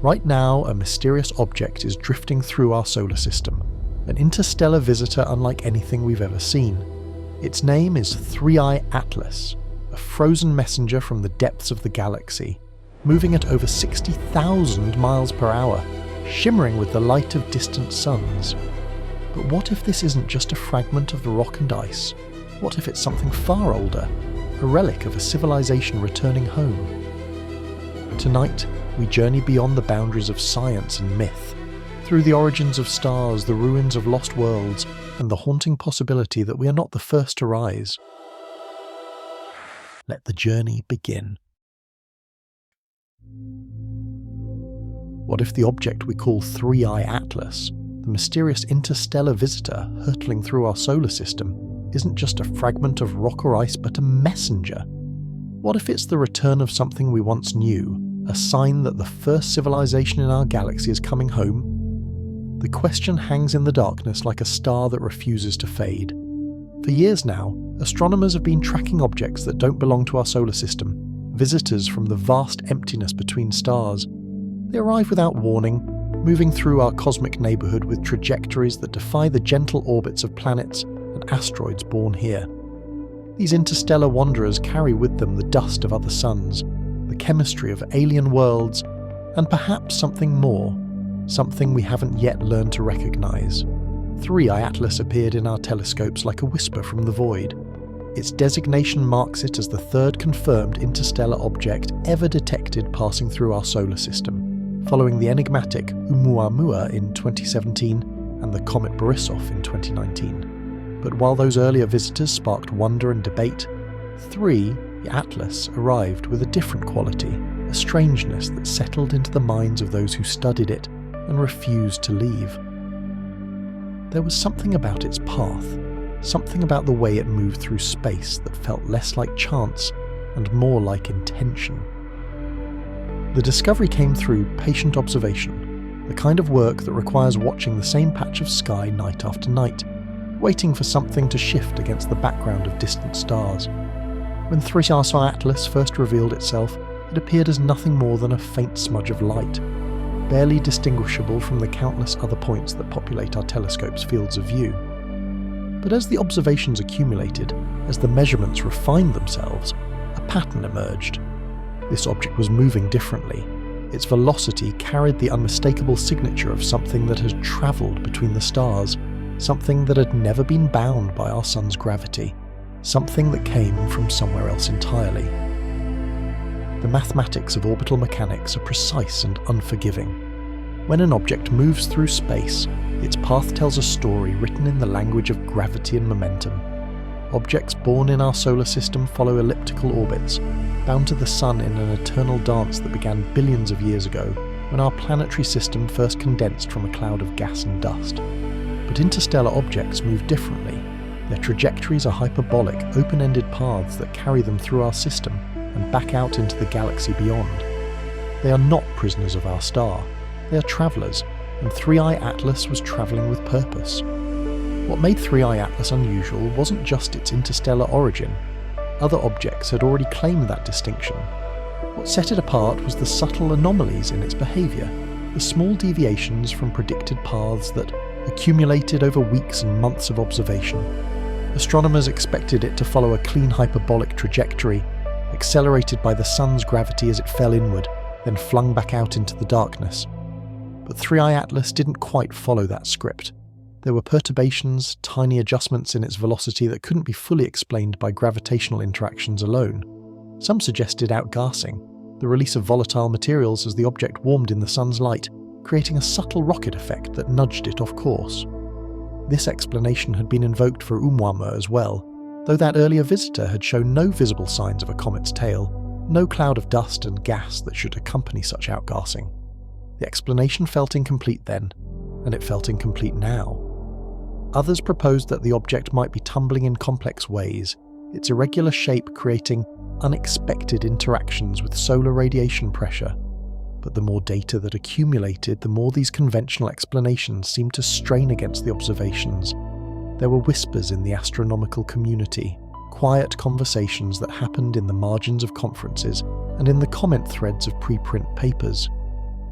Right now, a mysterious object is drifting through our solar system, an interstellar visitor unlike anything we've ever seen. Its name is 3I Atlas, a frozen messenger from the depths of the galaxy, moving at over 60,000 miles per hour, shimmering with the light of distant suns. But what if this isn't just a fragment of the rock and ice? What if it's something far older, a relic of a civilization returning home? Tonight, we journey beyond the boundaries of science and myth, through the origins of stars, the ruins of lost worlds, and the haunting possibility that we are not the first to rise. Let the journey begin. What if the object we call 3I Atlas, the mysterious interstellar visitor hurtling through our solar system, isn't just a fragment of rock or ice but a messenger? What if it's the return of something we once knew, a sign that the first civilization in our galaxy is coming home? The question hangs in the darkness like a star that refuses to fade. For years now, astronomers have been tracking objects that don't belong to our solar system, visitors from the vast emptiness between stars. They arrive without warning, moving through our cosmic neighbourhood with trajectories that defy the gentle orbits of planets and asteroids born here. These interstellar wanderers carry with them the dust of other suns, the chemistry of alien worlds, and perhaps something more, something we haven't yet learned to recognise. 3I Atlas appeared in our telescopes like a whisper from the void. Its designation marks it as the third confirmed interstellar object ever detected passing through our solar system, following the enigmatic Oumuamua in 2017 and the comet Borisov in 2019. But while those earlier visitors sparked wonder and debate, 3I Atlas arrived with a different quality, a strangeness that settled into the minds of those who studied it and refused to leave. There was something about its path, something about the way it moved through space that felt less like chance and more like intention. The discovery came through patient observation, the kind of work that requires watching the same patch of sky night after night, waiting for something to shift against the background of distant stars. When 3I Atlas first revealed itself, it appeared as nothing more than a faint smudge of light, barely distinguishable from the countless other points that populate our telescope's fields of view. But as the observations accumulated, as the measurements refined themselves, a pattern emerged. This object was moving differently. Its velocity carried the unmistakable signature of something that had travelled between the stars, something that had never been bound by our sun's gravity, something that came from somewhere else entirely. The mathematics of orbital mechanics are precise and unforgiving. When an object moves through space, its path tells a story written in the language of gravity and momentum. Objects born in our solar system follow elliptical orbits, bound to the sun in an eternal dance that began billions of years ago, when our planetary system first condensed from a cloud of gas and dust. But interstellar objects move differently. Their trajectories are hyperbolic, open-ended paths that carry them through our system and back out into the galaxy beyond. They are not prisoners of our star. They are travellers, and 3I Atlas was travelling with purpose. What made 3I Atlas unusual wasn't just its interstellar origin. Other objects had already claimed that distinction. What set it apart was the subtle anomalies in its behaviour, the small deviations from predicted paths that accumulated over weeks and months of observation. Astronomers expected it to follow a clean hyperbolic trajectory, accelerated by the sun's gravity as it fell inward, then flung back out into the darkness. But 3I Atlas didn't quite follow that script. There were perturbations, tiny adjustments in its velocity that couldn't be fully explained by gravitational interactions alone. Some suggested outgassing, the release of volatile materials as the object warmed in the sun's light, creating a subtle rocket effect that nudged it off course. This explanation had been invoked for Oumuamua as well, though that earlier visitor had shown no visible signs of a comet's tail, no cloud of dust and gas that should accompany such outgassing. The explanation felt incomplete then, and it felt incomplete now. Others proposed that the object might be tumbling in complex ways, its irregular shape creating unexpected interactions with solar radiation pressure. But the more data that accumulated, the more these conventional explanations seemed to strain against the observations. There were whispers in the astronomical community, quiet conversations that happened in the margins of conferences and in the comment threads of preprint papers.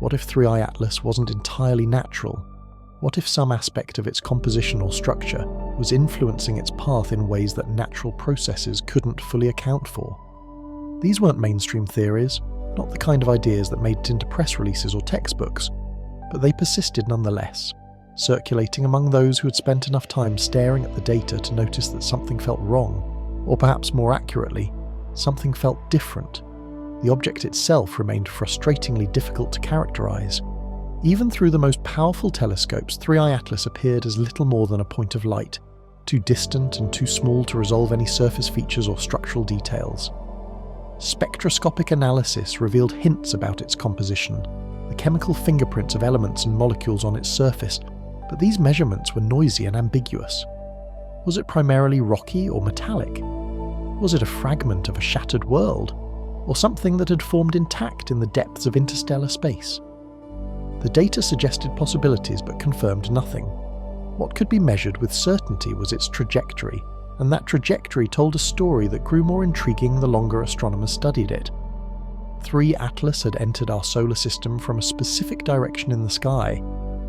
What if 3I Atlas wasn't entirely natural? What if some aspect of its composition or structure was influencing its path in ways that natural processes couldn't fully account for? These weren't mainstream theories, not the kind of ideas that made it into press releases or textbooks, but they persisted nonetheless, circulating among those who had spent enough time staring at the data to notice that something felt wrong, or perhaps more accurately, something felt different. The object itself remained frustratingly difficult to characterize. Even through the most powerful telescopes, 3I Atlas appeared as little more than a point of light, too distant and too small to resolve any surface features or structural details. Spectroscopic analysis revealed hints about its composition, the chemical fingerprints of elements and molecules on its surface, but these measurements were noisy and ambiguous. Was it primarily rocky or metallic? Was it a fragment of a shattered world, or something that had formed intact in the depths of interstellar space? The data suggested possibilities but confirmed nothing. What could be measured with certainty was its trajectory, and that trajectory told a story that grew more intriguing the longer astronomers studied it. 3 Atlas had entered our solar system from a specific direction in the sky,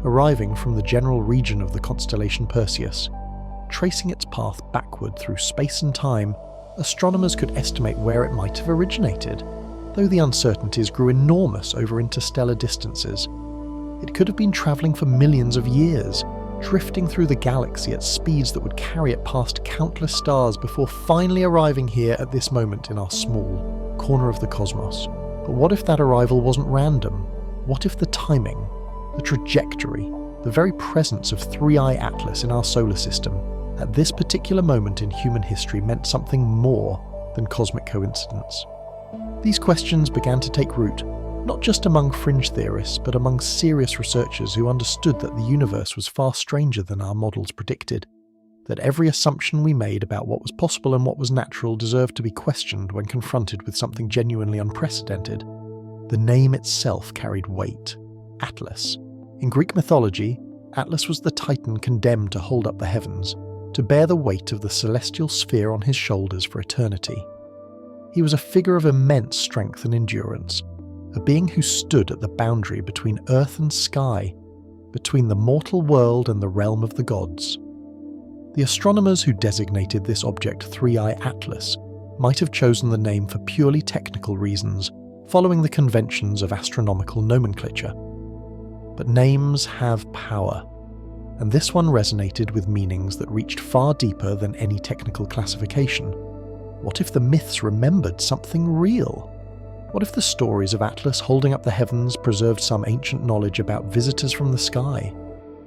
arriving from the general region of the constellation Perseus. Tracing its path backward through space and time, astronomers could estimate where it might have originated, though the uncertainties grew enormous over interstellar distances. It could have been travelling for millions of years, drifting through the galaxy at speeds that would carry it past countless stars before finally arriving here at this moment in our small corner of the cosmos. But what if that arrival wasn't random? What if the timing, the trajectory, the very presence of 3I Atlas in our solar system at this particular moment in human history meant something more than cosmic coincidence? These questions began to take root, not just among fringe theorists, but among serious researchers who understood that the universe was far stranger than our models predicted, that every assumption we made about what was possible and what was natural deserved to be questioned when confronted with something genuinely unprecedented. The name itself carried weight. Atlas. In Greek mythology, Atlas was the titan condemned to hold up the heavens, to bear the weight of the celestial sphere on his shoulders for eternity. He was a figure of immense strength and endurance, a being who stood at the boundary between earth and sky, between the mortal world and the realm of the gods. The astronomers who designated this object 3I Atlas might have chosen the name for purely technical reasons, following the conventions of astronomical nomenclature. But names have power, and this one resonated with meanings that reached far deeper than any technical classification. What if the myths remembered something real? What if the stories of Atlas holding up the heavens preserved some ancient knowledge about visitors from the sky,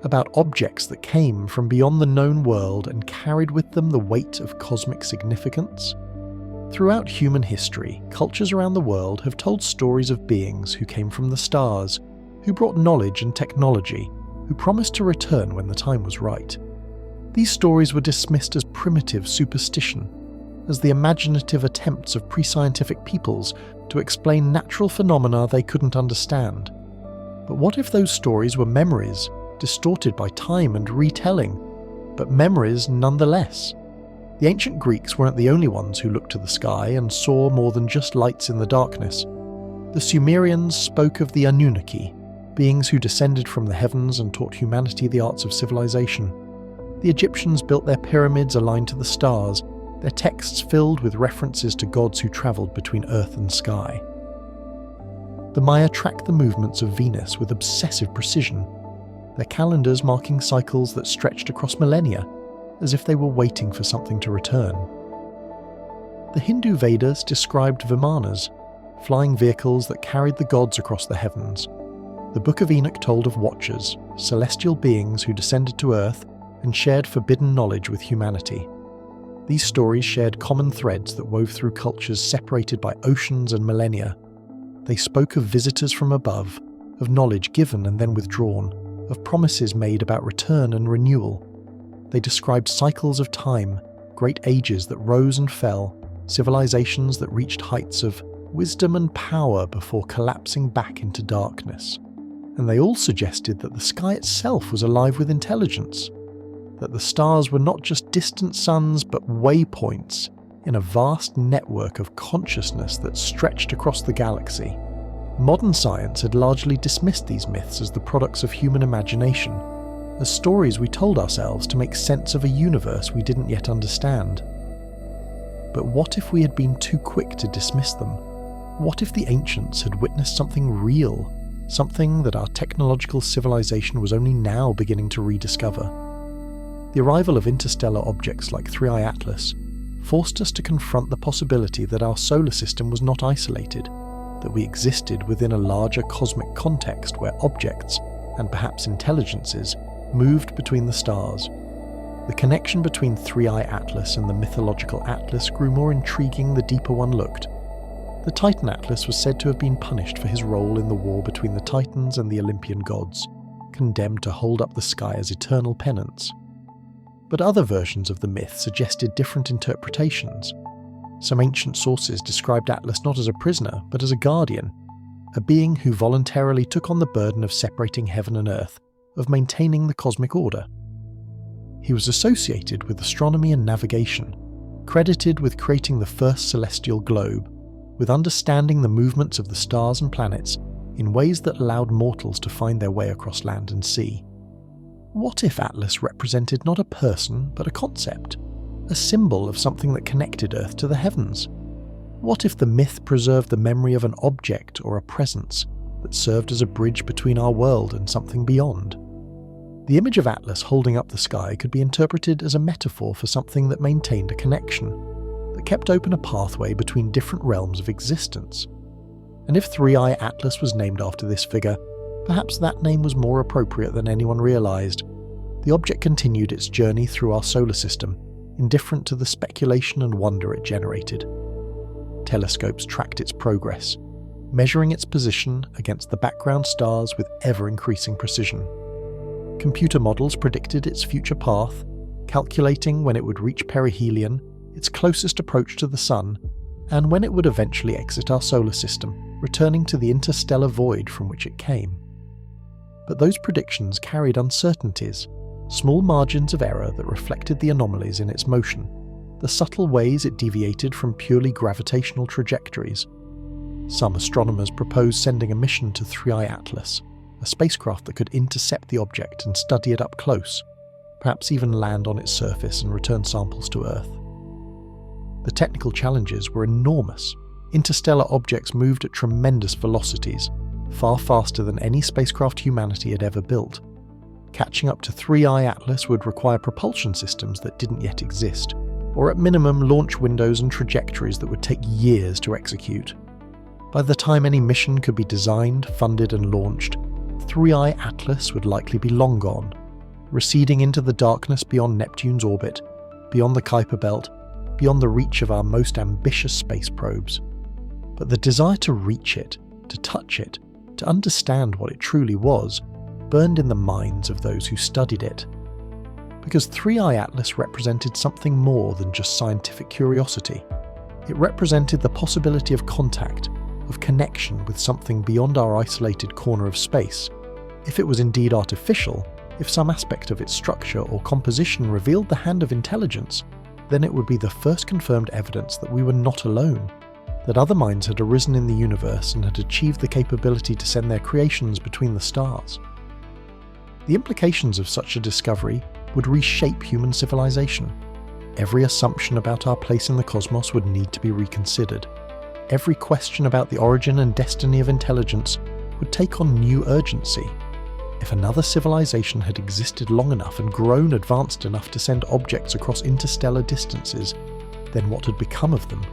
about objects that came from beyond the known world and carried with them the weight of cosmic significance? Throughout human history, cultures around the world have told stories of beings who came from the stars, who brought knowledge and technology, who promised to return when the time was right. These stories were dismissed as primitive superstition, as the imaginative attempts of pre-scientific peoples to explain natural phenomena they couldn't understand. But what if those stories were memories, distorted by time and retelling, but memories nonetheless? The ancient Greeks weren't the only ones who looked to the sky and saw more than just lights in the darkness. The Sumerians spoke of the Anunnaki, beings who descended from the heavens and taught humanity the arts of civilization. The Egyptians built their pyramids aligned to the stars, their texts filled with references to gods who travelled between earth and sky. The Maya tracked the movements of Venus with obsessive precision, their calendars marking cycles that stretched across millennia, as if they were waiting for something to return. The Hindu Vedas described Vimanas, flying vehicles that carried the gods across the heavens. The Book of Enoch told of Watchers, celestial beings who descended to Earth and shared forbidden knowledge with humanity. These stories shared common threads that wove through cultures separated by oceans and millennia. They spoke of visitors from above, of knowledge given and then withdrawn, of promises made about return and renewal. They described cycles of time, great ages that rose and fell, civilizations that reached heights of wisdom and power before collapsing back into darkness. And they all suggested that the sky itself was alive with intelligence, that the stars were not just distant suns but waypoints in a vast network of consciousness that stretched across the galaxy. Modern science had largely dismissed these myths as the products of human imagination, as stories we told ourselves to make sense of a universe we didn't yet understand. But what if we had been too quick to dismiss them? What if the ancients had witnessed something real, something that our technological civilization was only now beginning to rediscover? The arrival of interstellar objects like 3I Atlas forced us to confront the possibility that our solar system was not isolated, that we existed within a larger cosmic context where objects, and perhaps intelligences, moved between the stars. The connection between 3I Atlas and the mythological Atlas grew more intriguing the deeper one looked. The Titan Atlas was said to have been punished for his role in the war between the Titans and the Olympian gods, condemned to hold up the sky as eternal penance. But other versions of the myth suggested different interpretations. Some ancient sources described Atlas not as a prisoner, but as a guardian, a being who voluntarily took on the burden of separating heaven and earth, of maintaining the cosmic order. He was associated with astronomy and navigation, credited with creating the first celestial globe, with understanding the movements of the stars and planets in ways that allowed mortals to find their way across land and sea. What if Atlas represented not a person, but a concept? A symbol of something that connected Earth to the heavens? What if the myth preserved the memory of an object or a presence that served as a bridge between our world and something beyond? The image of Atlas holding up the sky could be interpreted as a metaphor for something that maintained a connection, that kept open a pathway between different realms of existence. And if 3I Atlas was named after this figure, perhaps that name was more appropriate than anyone realised. The object continued its journey through our solar system, indifferent to the speculation and wonder it generated. Telescopes tracked its progress, measuring its position against the background stars with ever-increasing precision. Computer models predicted its future path, calculating when it would reach perihelion, its closest approach to the Sun, and when it would eventually exit our solar system, returning to the interstellar void from which it came. But those predictions carried uncertainties, small margins of error that reflected the anomalies in its motion, the subtle ways it deviated from purely gravitational trajectories. Some astronomers proposed sending a mission to 3I Atlas, a spacecraft that could intercept the object and study it up close, perhaps even land on its surface and return samples to Earth. The technical challenges were enormous. Interstellar objects moved at tremendous velocities, far faster than any spacecraft humanity had ever built. Catching up to 3I Atlas would require propulsion systems that didn't yet exist, or at minimum launch windows and trajectories that would take years to execute. By the time any mission could be designed, funded and launched, 3I Atlas would likely be long gone, receding into the darkness beyond Neptune's orbit, beyond the Kuiper Belt, beyond the reach of our most ambitious space probes. But the desire to reach it, to touch it, to understand what it truly was, burned in the minds of those who studied it. Because 3I Atlas represented something more than just scientific curiosity. It represented the possibility of contact, of connection with something beyond our isolated corner of space. If it was indeed artificial, if some aspect of its structure or composition revealed the hand of intelligence, then it would be the first confirmed evidence that we were not alone, that other minds had arisen in the universe and had achieved the capability to send their creations between the stars. The implications of such a discovery would reshape human civilization. Every assumption about our place in the cosmos would need to be reconsidered. Every question about the origin and destiny of intelligence would take on new urgency. If another civilization had existed long enough and grown advanced enough to send objects across interstellar distances, then what had become of them?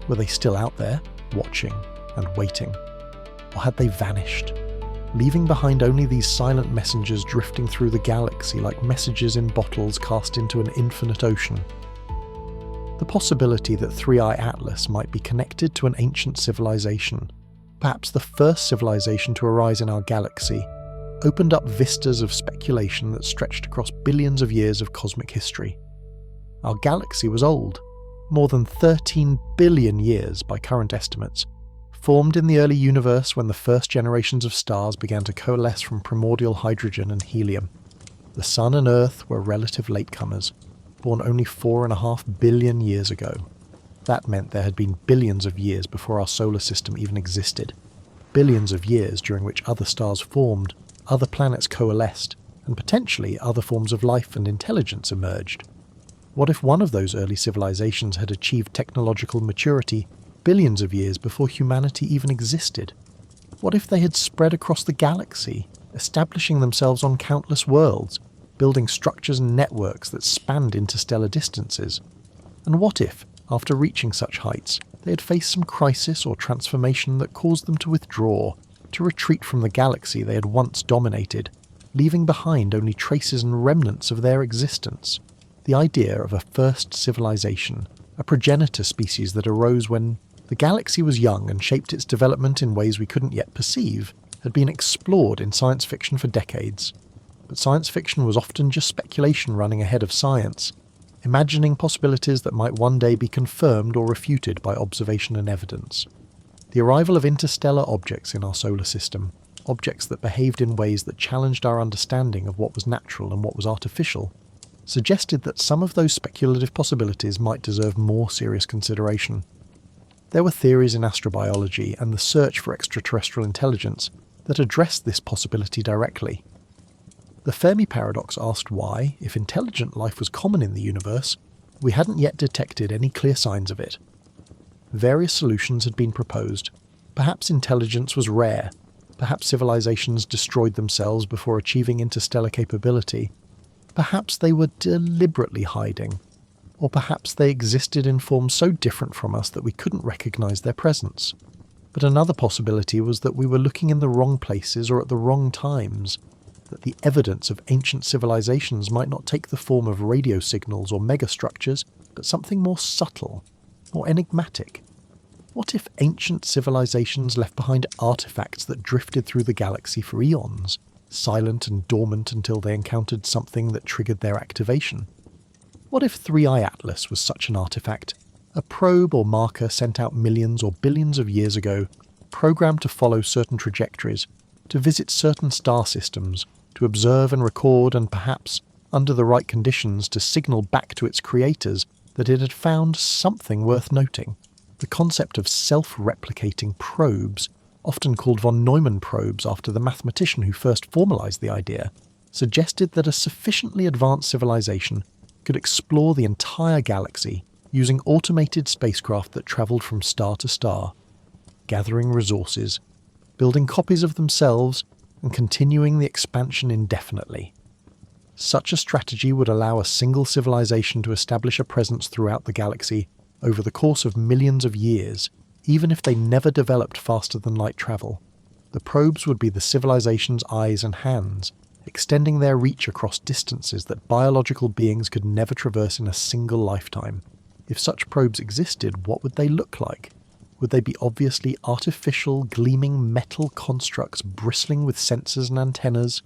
Were they still out there, watching and waiting? Or had they vanished, leaving behind only these silent messengers drifting through the galaxy like messages in bottles cast into an infinite ocean? The possibility that 3I Atlas might be connected to an ancient civilization, perhaps the first civilization to arise in our galaxy, opened up vistas of speculation that stretched across billions of years of cosmic history. Our galaxy was old, more than 13 billion years by current estimates, formed in the early universe when the first generations of stars began to coalesce from primordial hydrogen and helium. The Sun and Earth were relative latecomers, born only 4.5 billion years ago. That meant there had been billions of years before our solar system even existed. billions of years during which other stars formed, other planets coalesced, and potentially other forms of life and intelligence emerged? What if one of those early civilizations had achieved technological maturity billions of years before humanity even existed? What if they had spread across the galaxy, establishing themselves on countless worlds, building structures and networks that spanned interstellar distances? And what if, after reaching such heights, they had faced some crisis or transformation that caused them to withdraw, to retreat from the galaxy they had once dominated, leaving behind only traces and remnants of their existence? The idea of a first civilization, a progenitor species that arose when the galaxy was young and shaped its development in ways we couldn't yet perceive, had been explored in science fiction for decades. But science fiction was often just speculation running ahead of science, imagining possibilities that might one day be confirmed or refuted by observation and evidence. The arrival of interstellar objects in our solar system, objects that behaved in ways that challenged our understanding of what was natural and what was artificial, suggested that some of those speculative possibilities might deserve more serious consideration. There were theories in astrobiology and the search for extraterrestrial intelligence that addressed this possibility directly. The Fermi paradox asked why, if intelligent life was common in the universe, we hadn't yet detected any clear signs of it. Various solutions had been proposed. Perhaps intelligence was rare, perhaps civilizations destroyed themselves before achieving interstellar capability, perhaps they were deliberately hiding, or perhaps they existed in forms so different from us that we couldn't recognize their presence. But another possibility was that we were looking in the wrong places or at the wrong times, that the evidence of ancient civilizations might not take the form of radio signals or megastructures, but something more subtle, more enigmatic. What if ancient civilizations left behind artifacts that drifted through the galaxy for eons, silent and dormant until they encountered something that triggered their activation? What if 3i Atlas was such an artifact, a probe or marker sent out millions or billions of years ago, programmed to follow certain trajectories, to visit certain star systems, to observe and record and perhaps, under the right conditions, to signal back to its creators that it had found something worth noting? The concept of self-replicating probes, often called von Neumann probes after the mathematician who first formalized the idea, suggested that a sufficiently advanced civilization could explore the entire galaxy using automated spacecraft that traveled from star to star, gathering resources, building copies of themselves, and continuing the expansion indefinitely. Such a strategy would allow a single civilization to establish a presence throughout the galaxy over the course of millions of years, even if they never developed faster than light travel. The probes would be the civilization's eyes and hands, extending their reach across distances that biological beings could never traverse in a single lifetime. If such probes existed, what would they look like? Would they be obviously artificial, gleaming metal constructs bristling with sensors and antennas?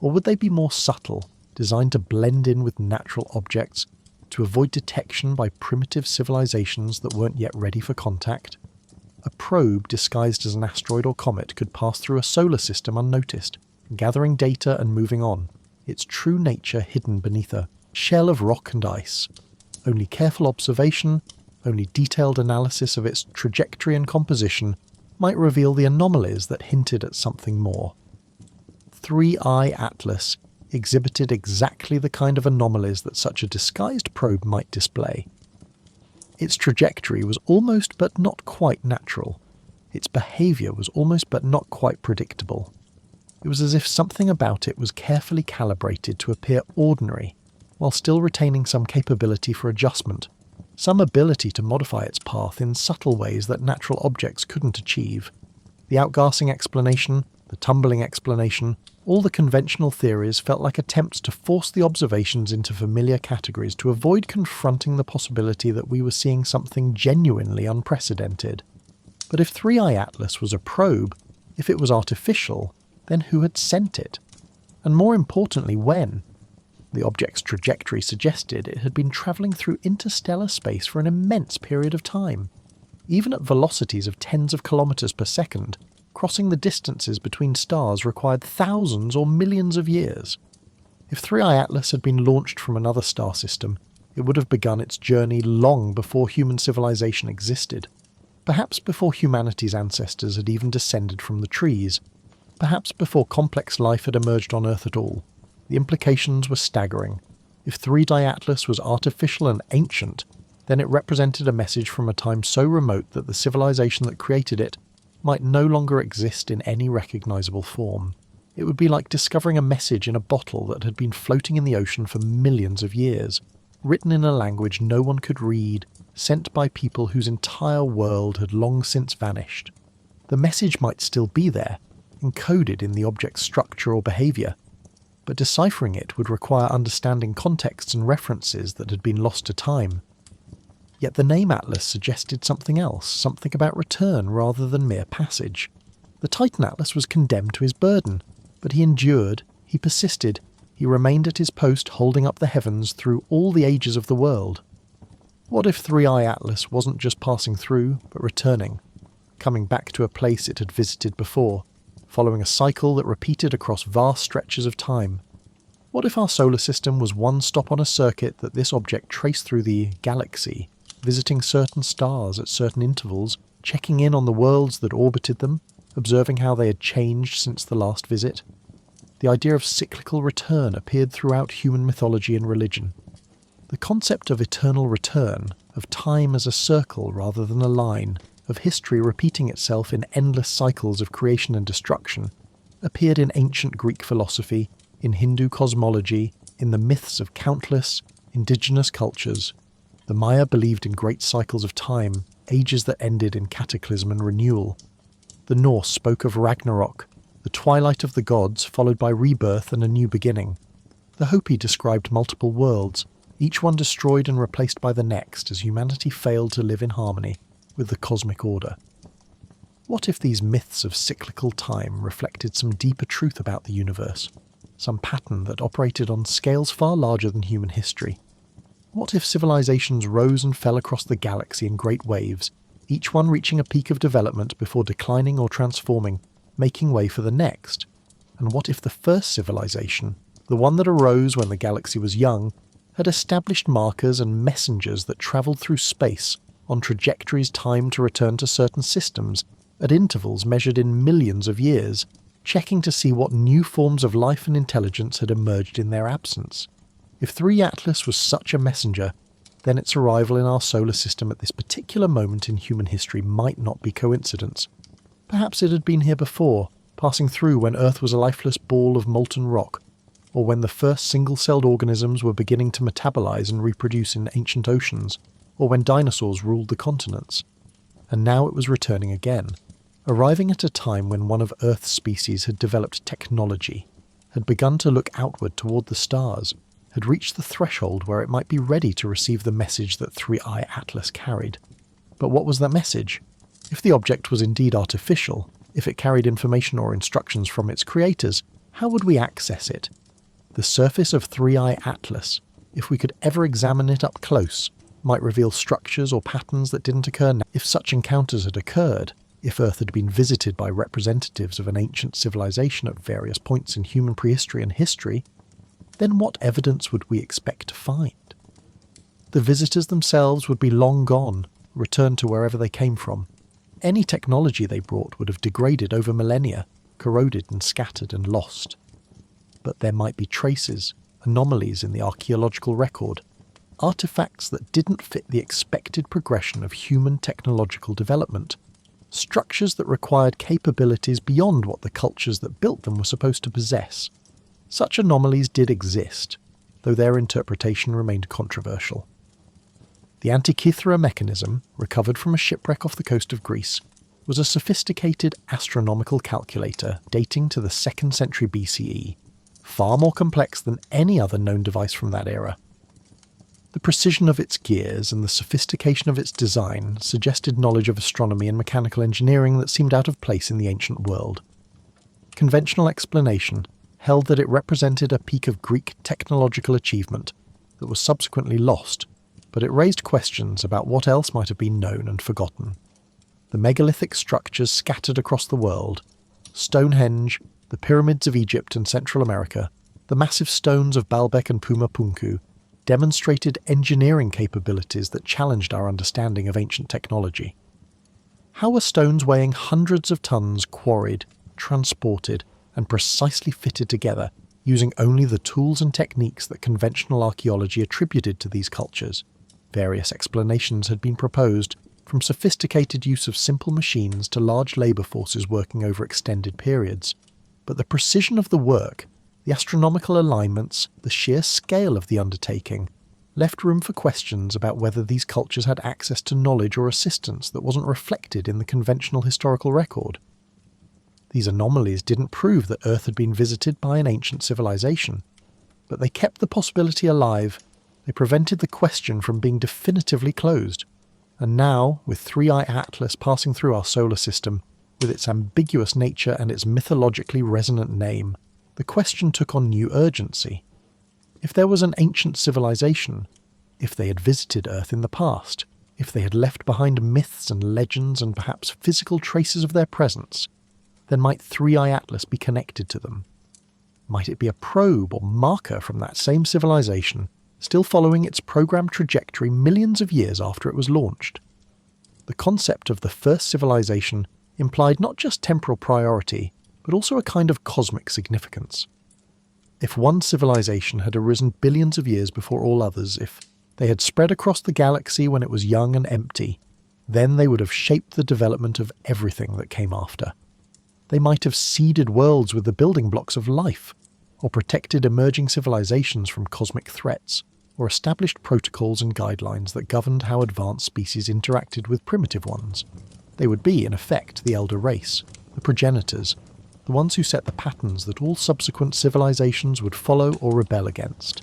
Or would they be more subtle, designed to blend in with natural objects, to avoid detection by primitive civilizations that weren't yet ready for contact? A probe disguised as an asteroid or comet could pass through a solar system unnoticed, gathering data and moving on, its true nature hidden beneath a shell of rock and ice. Only careful observation, only detailed analysis of its trajectory and composition might reveal the anomalies that hinted at something more. 3i Atlas exhibited exactly the kind of anomalies that such a disguised probe might display. Its trajectory was almost but not quite natural. Its behaviour was almost but not quite predictable. It was as if something about it was carefully calibrated to appear ordinary, while still retaining some capability for adjustment, some ability to modify its path in subtle ways that natural objects couldn't achieve. The outgassing explanation, the tumbling explanation, all the conventional theories felt like attempts to force the observations into familiar categories to avoid confronting the possibility that we were seeing something genuinely unprecedented. But if 3i Atlas was a probe, if it was artificial, then who had sent it? And more importantly, when? The object's trajectory suggested it had been travelling through interstellar space for an immense period of time. Even at velocities of tens of kilometres per second, crossing the distances between stars required thousands or millions of years. If 3i Atlas had been launched from another star system, it would have begun its journey long before human civilization existed. Perhaps before humanity's ancestors had even descended from the trees, perhaps before complex life had emerged on Earth at all. The implications were staggering. If 3D Atlas was artificial and ancient, then it represented a message from a time so remote that the civilization that created it might no longer exist in any recognizable form. It would be like discovering a message in a bottle that had been floating in the ocean for millions of years, written in a language no one could read, sent by people whose entire world had long since vanished. The message might still be there, encoded in the object's structure or behaviour, but deciphering it would require understanding contexts and references that had been lost to time. Yet the name Atlas suggested something else, something about return rather than mere passage. The Titan Atlas was condemned to his burden, but he endured, he persisted, he remained at his post holding up the heavens through all the ages of the world. What if 3i Atlas wasn't just passing through, but returning, coming back to a place it had visited before, following a cycle that repeated across vast stretches of time? What if our solar system was one stop on a circuit that this object traced through the galaxy, visiting certain stars at certain intervals, checking in on the worlds that orbited them, observing how they had changed since the last visit? The idea of cyclical return appeared throughout human mythology and religion. The concept of eternal return, of time as a circle rather than a line, of history repeating itself in endless cycles of creation and destruction, appeared in ancient Greek philosophy, in Hindu cosmology, in the myths of countless indigenous cultures. The Maya believed in great cycles of time, ages that ended in cataclysm and renewal. The Norse spoke of Ragnarok, the twilight of the gods followed by rebirth and a new beginning. The Hopi described multiple worlds, each one destroyed and replaced by the next as humanity failed to live in harmony with the cosmic order. What if these myths of cyclical time reflected some deeper truth about the universe, some pattern that operated on scales far larger than human history? What if civilizations rose and fell across the galaxy in great waves, each one reaching a peak of development before declining or transforming, making way for the next? And what if the first civilization, the one that arose when the galaxy was young, had established markers and messengers that travelled through space on trajectories timed to return to certain systems at intervals measured in millions of years, checking to see what new forms of life and intelligence had emerged in their absence? If 3 Atlas was such a messenger, then its arrival in our solar system at this particular moment in human history might not be coincidence. Perhaps it had been here before, passing through when Earth was a lifeless ball of molten rock, or when the first single-celled organisms were beginning to metabolize and reproduce in ancient oceans, or when dinosaurs ruled the continents. And now it was returning again, arriving at a time when one of Earth's species had developed technology, had begun to look outward toward the stars, had reached the threshold where it might be ready to receive the message that 3i Atlas carried. But what was that message? If the object was indeed artificial, if it carried information or instructions from its creators, how would we access it? The surface of 3i Atlas, if we could ever examine it up close, might reveal structures or patterns that didn't occur now. If such encounters had occurred, if Earth had been visited by representatives of an ancient civilization at various points in human prehistory and history, then what evidence would we expect to find? The visitors themselves would be long gone, returned to wherever they came from. Any technology they brought would have degraded over millennia, corroded and scattered and lost. But there might be traces, anomalies in the archaeological record, artifacts that didn't fit the expected progression of human technological development, structures that required capabilities beyond what the cultures that built them were supposed to possess. Such anomalies did exist, though their interpretation remained controversial. The Antikythera mechanism, recovered from a shipwreck off the coast of Greece, was a sophisticated astronomical calculator dating to the 2nd century BCE, far more complex than any other known device from that era. The precision of its gears and the sophistication of its design suggested knowledge of astronomy and mechanical engineering that seemed out of place in the ancient world. Conventional explanation held that it represented a peak of Greek technological achievement that was subsequently lost, but it raised questions about what else might have been known and forgotten. The megalithic structures scattered across the world, Stonehenge, the pyramids of Egypt and Central America, the massive stones of Baalbek and Puma Punku, demonstrated engineering capabilities that challenged our understanding of ancient technology. How were stones weighing hundreds of tons quarried, transported, and precisely fitted together using only the tools and techniques that conventional archaeology attributed to these cultures? Various explanations had been proposed, from sophisticated use of simple machines to large labour forces working over extended periods. But the precision of the work, the astronomical alignments, the sheer scale of the undertaking, left room for questions about whether these cultures had access to knowledge or assistance that wasn't reflected in the conventional historical record. These anomalies didn't prove that Earth had been visited by an ancient civilization, but they kept the possibility alive. They prevented the question from being definitively closed. And now, with 3i Atlas passing through our solar system, with its ambiguous nature and its mythologically resonant name, the question took on new urgency. If there was an ancient civilization, if they had visited Earth in the past, if they had left behind myths and legends and perhaps physical traces of their presence, then might 3i Atlas be connected to them? Might it be a probe or marker from that same civilization, still following its programmed trajectory millions of years after it was launched? The concept of the first civilization implied not just temporal priority, but also a kind of cosmic significance. If one civilization had arisen billions of years before all others, if they had spread across the galaxy when it was young and empty, then they would have shaped the development of everything that came after. They might have seeded worlds with the building blocks of life, or protected emerging civilizations from cosmic threats, or established protocols and guidelines that governed how advanced species interacted with primitive ones. They would be, in effect, the elder race, the progenitors, the ones who set the patterns that all subsequent civilizations would follow or rebel against.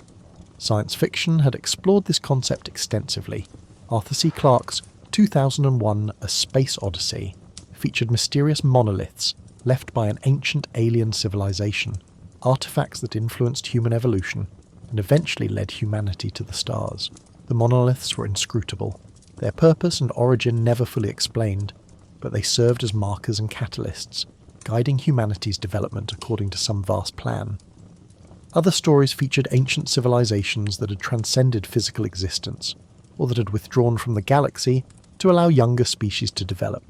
Science fiction had explored this concept extensively. Arthur C. Clarke's 2001 A Space Odyssey featured mysterious monoliths left by an ancient alien civilization, artifacts that influenced human evolution and eventually led humanity to the stars. The monoliths were inscrutable, their purpose and origin never fully explained, but they served as markers and catalysts, guiding humanity's development according to some vast plan. Other stories featured ancient civilizations that had transcended physical existence, or that had withdrawn from the galaxy to allow younger species to develop,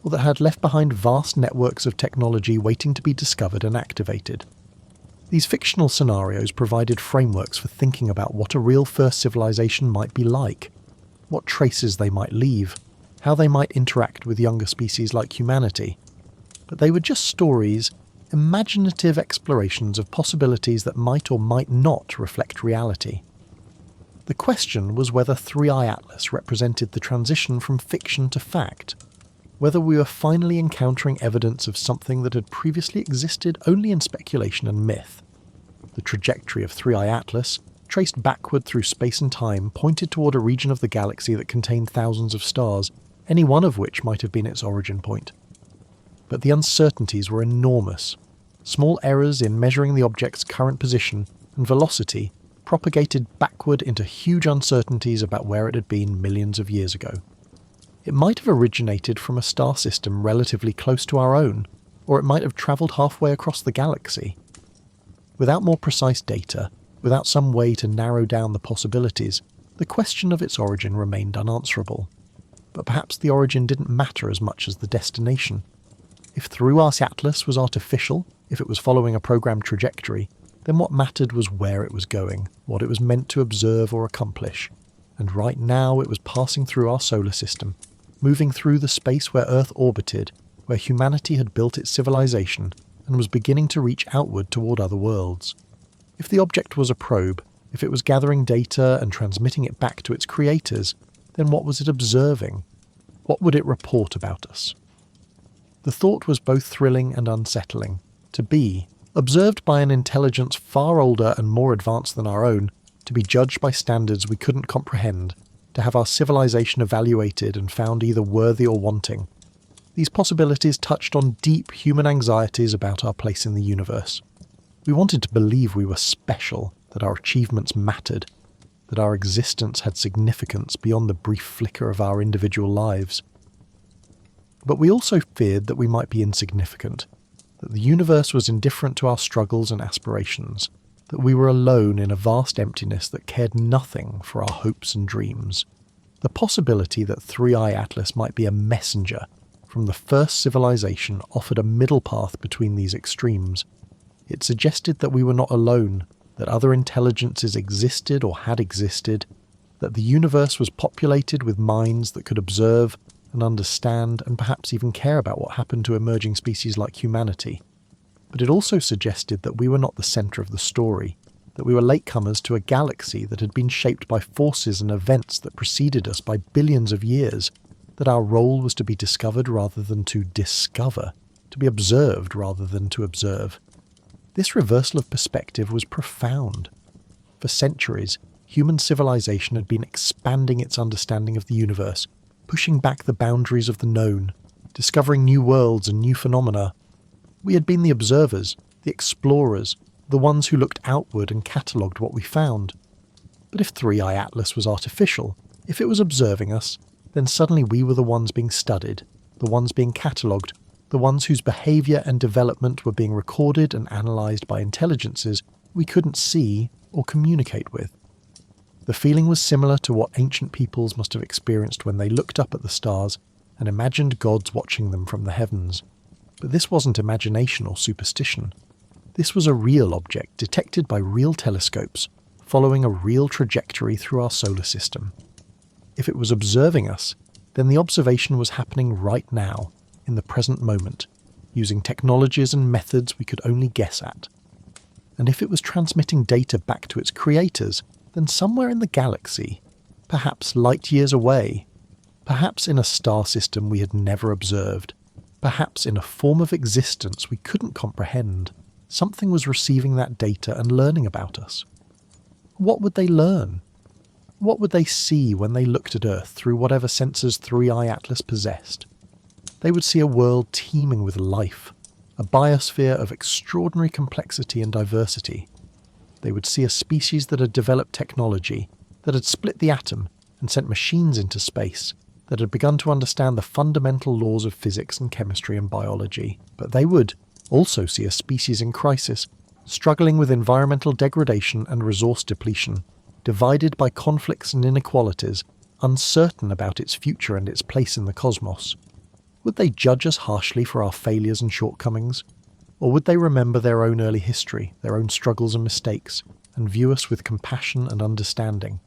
or that had left behind vast networks of technology waiting to be discovered and activated. These fictional scenarios provided frameworks for thinking about what a real first civilization might be like, what traces they might leave, how they might interact with younger species like humanity. But they were just stories, imaginative explorations of possibilities that might or might not reflect reality. The question was whether 3i Atlas represented the transition from fiction to fact, whether we were finally encountering evidence of something that had previously existed only in speculation and myth. The trajectory of 3i Atlas, traced backward through space and time, pointed toward a region of the galaxy that contained thousands of stars, any one of which might have been its origin point. But the uncertainties were enormous. Small errors in measuring the object's current position and velocity propagated backward into huge uncertainties about where it had been millions of years ago. It might have originated from a star system relatively close to our own, or it might have travelled halfway across the galaxy. Without more precise data, without some way to narrow down the possibilities, the question of its origin remained unanswerable. But perhaps the origin didn't matter as much as the destination. If 3i Atlas was artificial, if it was following a programmed trajectory, then what mattered was where it was going, what it was meant to observe or accomplish. And right now it was passing through our solar system, moving through the space where Earth orbited, where humanity had built its civilization, and was beginning to reach outward toward other worlds. If the object was a probe, if it was gathering data and transmitting it back to its creators, then what was it observing? What would it report about us? The thought was both thrilling and unsettling. To be observed by an intelligence far older and more advanced than our own, to be judged by standards we couldn't comprehend, to have our civilization evaluated and found either worthy or wanting. These possibilities touched on deep human anxieties about our place in the universe. We wanted to believe we were special, that our achievements mattered, that our existence had significance beyond the brief flicker of our individual lives. But we also feared that we might be insignificant, that the universe was indifferent to our struggles and aspirations, that we were alone in a vast emptiness that cared nothing for our hopes and dreams. The possibility that 3i Atlas might be a messenger from the first civilization offered a middle path between these extremes. It suggested that we were not alone, that other intelligences existed or had existed, that the universe was populated with minds that could observe and understand and perhaps even care about what happened to emerging species like humanity. But it also suggested that we were not the centre of the story, that we were latecomers to a galaxy that had been shaped by forces and events that preceded us by billions of years, that our role was to be discovered rather than to discover, to be observed rather than to observe. This reversal of perspective was profound. For centuries, human civilization had been expanding its understanding of the universe, pushing back the boundaries of the known, discovering new worlds and new phenomena. We had been the observers, the explorers, the ones who looked outward and catalogued what we found. But if 3i Atlas was artificial, if it was observing us, then suddenly we were the ones being studied, the ones being catalogued, the ones whose behaviour and development were being recorded and analysed by intelligences we couldn't see or communicate with. The feeling was similar to what ancient peoples must have experienced when they looked up at the stars and imagined gods watching them from the heavens. But this wasn't imagination or superstition. This was a real object detected by real telescopes, following a real trajectory through our solar system. If it was observing us, then the observation was happening right now, in the present moment, using technologies and methods we could only guess at. And if it was transmitting data back to its creators, then somewhere in the galaxy, perhaps light years away, perhaps in a star system we had never observed, perhaps in a form of existence we couldn't comprehend, something was receiving that data and learning about us. What would they learn? What would they see when they looked at Earth through whatever sensors 3i Atlas possessed? They would see a world teeming with life, a biosphere of extraordinary complexity and diversity. They would see a species that had developed technology, that had split the atom and sent machines into space, that had begun to understand the fundamental laws of physics and chemistry and biology. But they would also see a species in crisis, struggling with environmental degradation and resource depletion, divided by conflicts and inequalities, uncertain about its future and its place in the cosmos. Would they judge us harshly for our failures and shortcomings? Or would they remember their own early history, their own struggles and mistakes, and view us with compassion and understanding?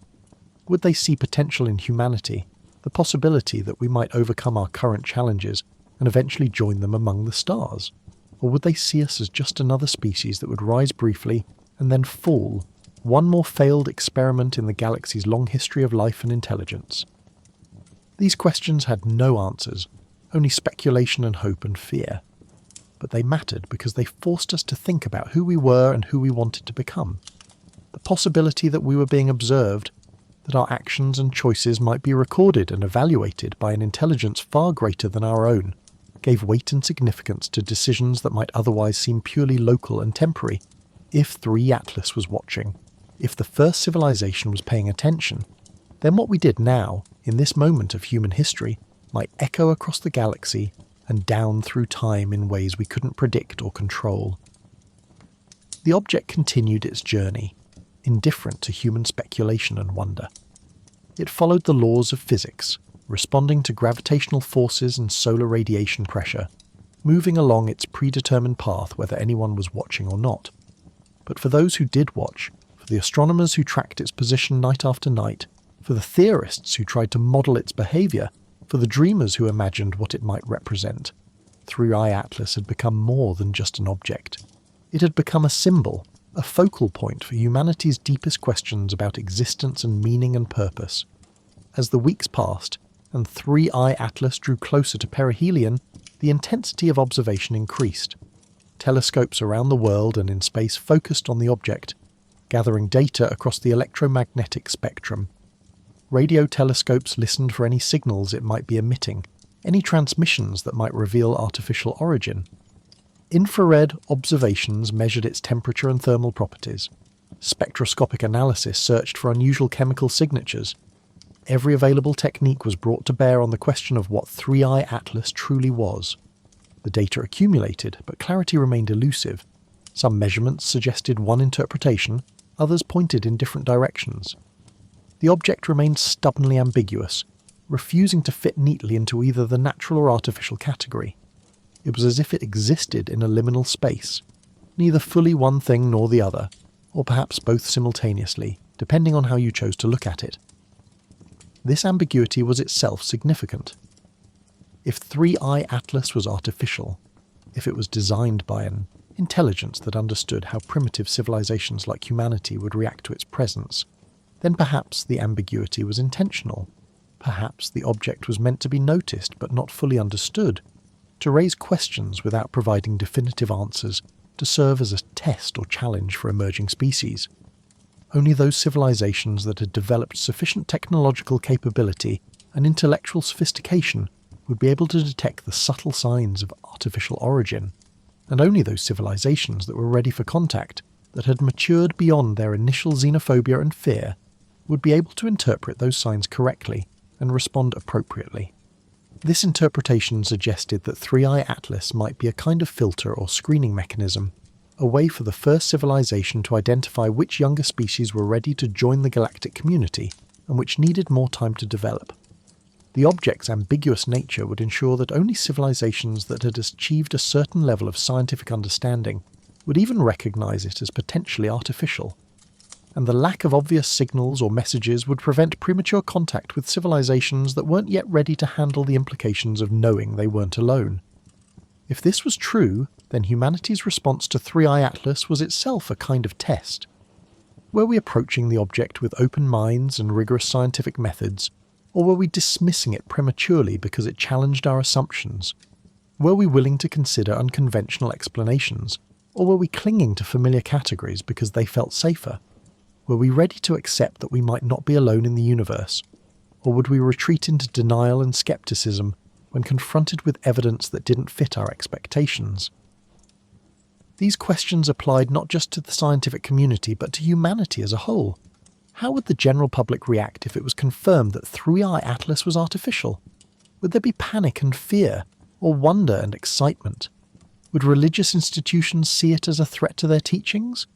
Would they see potential in humanity, the possibility that we might overcome our current challenges and eventually join them among the stars? Or would they see us as just another species that would rise briefly and then fall, one more failed experiment in the galaxy's long history of life and intelligence? These questions had no answers, only speculation and hope and fear. But they mattered because they forced us to think about who we were and who we wanted to become. The possibility that we were being observed, that our actions and choices might be recorded and evaluated by an intelligence far greater than our own, gave weight and significance to decisions that might otherwise seem purely local and temporary. If 3 Atlas was watching, if the first civilization was paying attention, then what we did now, in this moment of human history, might echo across the galaxy and down through time in ways we couldn't predict or control. The object continued its journey, indifferent to human speculation and wonder. It followed the laws of physics, responding to gravitational forces and solar radiation pressure, moving along its predetermined path whether anyone was watching or not. But for those who did watch, for the astronomers who tracked its position night after night, for the theorists who tried to model its behaviour, for the dreamers who imagined what it might represent, 3i Atlas had become more than just an object. It had become a symbol, a focal point for humanity's deepest questions about existence and meaning and purpose. As the weeks passed, and 3i Atlas drew closer to perihelion, the intensity of observation increased. Telescopes around the world and in space focused on the object, gathering data across the electromagnetic spectrum. Radio telescopes listened for any signals it might be emitting, any transmissions that might reveal artificial origin. Infrared observations measured its temperature and thermal properties. Spectroscopic analysis searched for unusual chemical signatures. Every available technique was brought to bear on the question of what 3i Atlas truly was. The data accumulated, but clarity remained elusive. Some measurements suggested one interpretation, others pointed in different directions. The object remained stubbornly ambiguous, refusing to fit neatly into either the natural or artificial category. It was as if it existed in a liminal space, neither fully one thing nor the other, or perhaps both simultaneously, depending on how you chose to look at it. This ambiguity was itself significant. If 3i Atlas was artificial, if it was designed by an intelligence that understood how primitive civilizations like humanity would react to its presence, then perhaps the ambiguity was intentional. Perhaps the object was meant to be noticed but not fully understood, to raise questions without providing definitive answers, to serve as a test or challenge for emerging species. Only those civilizations that had developed sufficient technological capability and intellectual sophistication would be able to detect the subtle signs of artificial origin, and only those civilizations that were ready for contact, that had matured beyond their initial xenophobia and fear, would be able to interpret those signs correctly and respond appropriately. This interpretation suggested that 3i Atlas might be a kind of filter or screening mechanism, a way for the first civilization to identify which younger species were ready to join the galactic community and which needed more time to develop. The object's ambiguous nature would ensure that only civilizations that had achieved a certain level of scientific understanding would even recognize it as potentially artificial, and the lack of obvious signals or messages would prevent premature contact with civilizations that weren't yet ready to handle the implications of knowing they weren't alone. If this was true, then humanity's response to 3i Atlas was itself a kind of test. Were we approaching the object with open minds and rigorous scientific methods, or were we dismissing it prematurely because it challenged our assumptions? Were we willing to consider unconventional explanations, or were we clinging to familiar categories because they felt safer? Were we ready to accept that we might not be alone in the universe, or would we retreat into denial and skepticism when confronted with evidence that didn't fit our expectations? These questions applied not just to the scientific community but to humanity as a whole. How would the general public react if it was confirmed that 3i Atlas was artificial? Would there be panic and fear, or wonder and excitement? Would religious institutions see it as a threat to their teachings?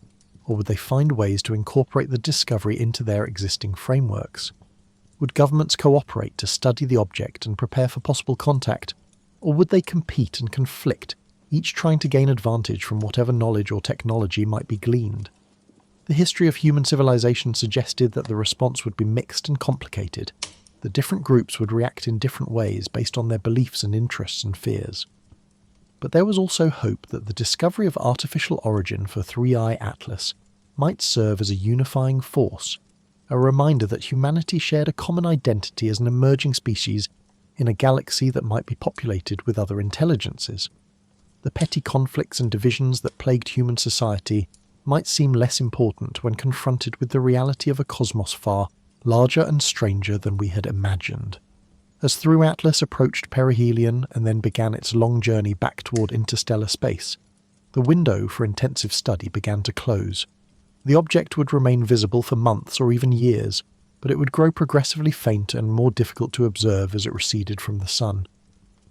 Or would they find ways to incorporate the discovery into their existing frameworks? Would governments cooperate to study the object and prepare for possible contact? Or would they compete and conflict, each trying to gain advantage from whatever knowledge or technology might be gleaned? The history of human civilization suggested that the response would be mixed and complicated. The different groups would react in different ways based on their beliefs and interests and fears. But there was also hope that the discovery of artificial origin for 3i Atlas might serve as a unifying force, a reminder that humanity shared a common identity as an emerging species in a galaxy that might be populated with other intelligences. The petty conflicts and divisions that plagued human society might seem less important when confronted with the reality of a cosmos far larger and stranger than we had imagined. As 3i Atlas approached perihelion and then began its long journey back toward interstellar space, the window for intensive study began to close. The object would remain visible for months or even years, but it would grow progressively faint and more difficult to observe as it receded from the Sun.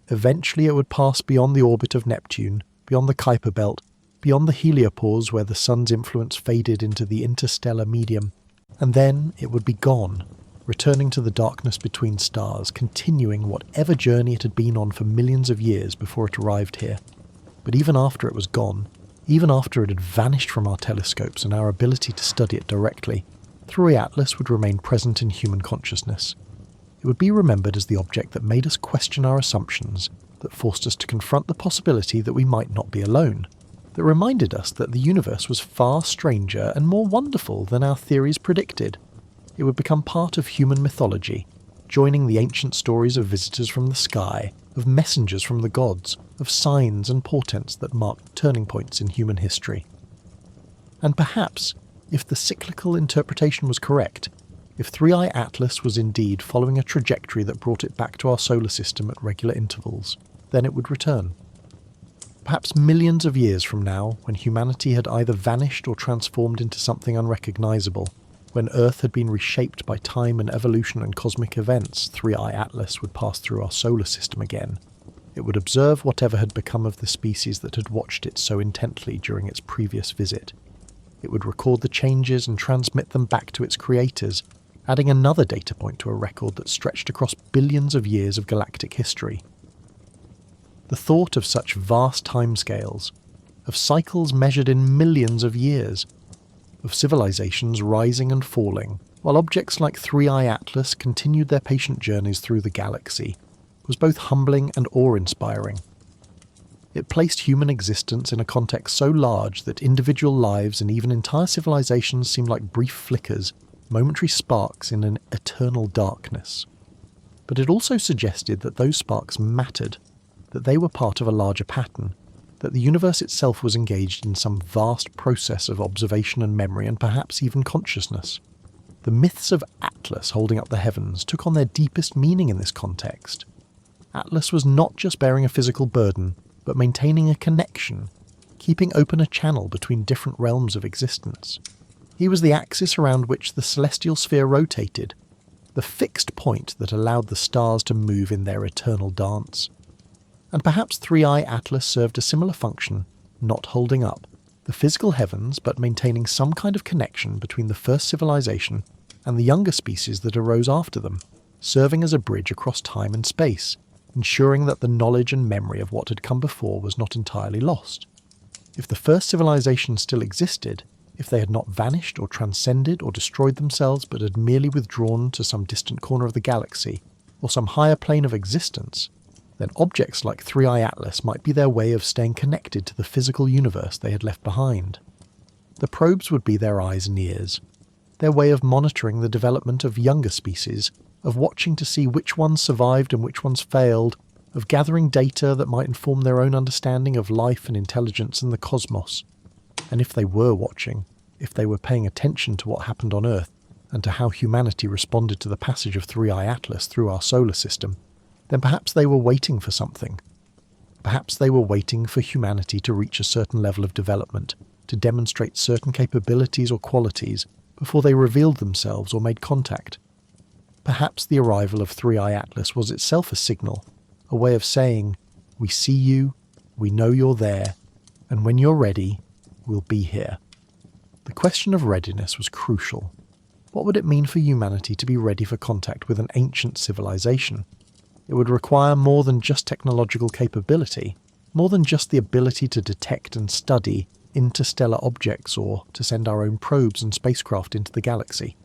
Eventually it would pass beyond the orbit of Neptune, beyond the Kuiper belt, beyond the heliopause where the Sun's influence faded into the interstellar medium, and then it would be gone, returning to the darkness between stars, continuing whatever journey it had been on for millions of years before it arrived here. But even after it was gone, even after it had vanished from our telescopes and our ability to study it directly, 3i Atlas would remain present in human consciousness. It would be remembered as the object that made us question our assumptions, that forced us to confront the possibility that we might not be alone, that reminded us that the universe was far stranger and more wonderful than our theories predicted. It would become part of human mythology, joining the ancient stories of visitors from the sky, of messengers from the gods, of signs and portents that marked turning points in human history. And perhaps, if the cyclical interpretation was correct, if 3i Atlas was indeed following a trajectory that brought it back to our solar system at regular intervals, then it would return. Perhaps millions of years from now, when humanity had either vanished or transformed into something unrecognizable, when Earth had been reshaped by time and evolution and cosmic events, 3i Atlas would pass through our solar system again. It would observe whatever had become of the species that had watched it so intently during its previous visit. It would record the changes and transmit them back to its creators, adding another data point to a record that stretched across billions of years of galactic history. The thought of such vast timescales, of cycles measured in millions of years, of civilizations rising and falling, while objects like 3I Atlas continued their patient journeys through the galaxy, was both humbling and awe-inspiring. It placed human existence in a context so large that individual lives and even entire civilizations seemed like brief flickers, momentary sparks in an eternal darkness. But it also suggested that those sparks mattered, that they were part of a larger pattern, that the universe itself was engaged in some vast process of observation and memory and perhaps even consciousness. The myths of Atlas holding up the heavens took on their deepest meaning in this context. Atlas was not just bearing a physical burden, but maintaining a connection, keeping open a channel between different realms of existence. He was the axis around which the celestial sphere rotated, the fixed point that allowed the stars to move in their eternal dance. And perhaps 3I Atlas served a similar function, not holding up the physical heavens but maintaining some kind of connection between the first civilization and the younger species that arose after them, serving as a bridge across time and space, ensuring that the knowledge and memory of what had come before was not entirely lost. If the first civilization still existed, if they had not vanished or transcended or destroyed themselves but had merely withdrawn to some distant corner of the galaxy, or some higher plane of existence, then objects like 3I Atlas might be their way of staying connected to the physical universe they had left behind. The probes would be their eyes and ears, their way of monitoring the development of younger species, of watching to see which ones survived and which ones failed, of gathering data that might inform their own understanding of life and intelligence in the cosmos. And if they were watching, if they were paying attention to what happened on Earth, and to how humanity responded to the passage of 3I Atlas through our solar system, then perhaps they were waiting for something. Perhaps they were waiting for humanity to reach a certain level of development, to demonstrate certain capabilities or qualities before they revealed themselves or made contact. Perhaps the arrival of 3I Atlas was itself a signal, a way of saying, "We see you, we know you're there, and when you're ready, we'll be here." The question of readiness was crucial. What would it mean for humanity to be ready for contact with an ancient civilization? It would require more than just technological capability, more than just the ability to detect and study interstellar objects or to send our own probes and spacecraft into the galaxy.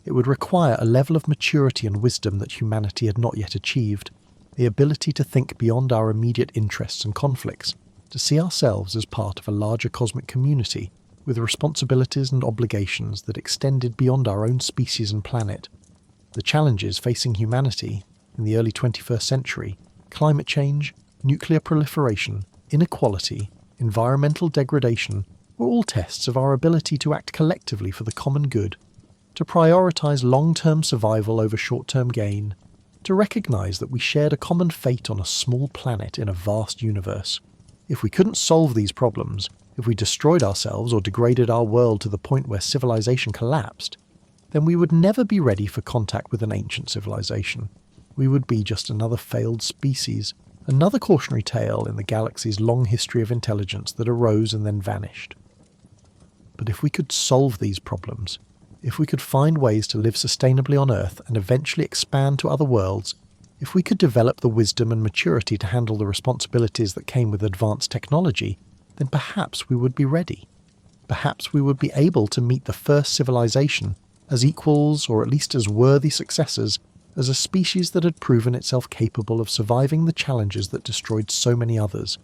It would require a level of maturity and wisdom that humanity had not yet achieved, the ability to think beyond our immediate interests and conflicts, to see ourselves as part of a larger cosmic community with responsibilities and obligations that extended beyond our own species and planet. The challenges facing humanity in the early 21st century, climate change, nuclear proliferation, inequality, environmental degradation, were all tests of our ability to act collectively for the common good, to prioritise long-term survival over short-term gain, to recognise that we shared a common fate on a small planet in a vast universe. If we couldn't solve these problems, if we destroyed ourselves or degraded our world to the point where civilization collapsed, then we would never be ready for contact with an ancient civilization. We would be just another failed species, another cautionary tale in the galaxy's long history of intelligence that arose and then vanished. But if we could solve these problems, if we could find ways to live sustainably on Earth and eventually expand to other worlds, if we could develop the wisdom and maturity to handle the responsibilities that came with advanced technology, then perhaps we would be ready. Perhaps we would be able to meet the first civilization as equals or at least as worthy successors as a species that had proven itself capable of surviving the challenges that destroyed so many others.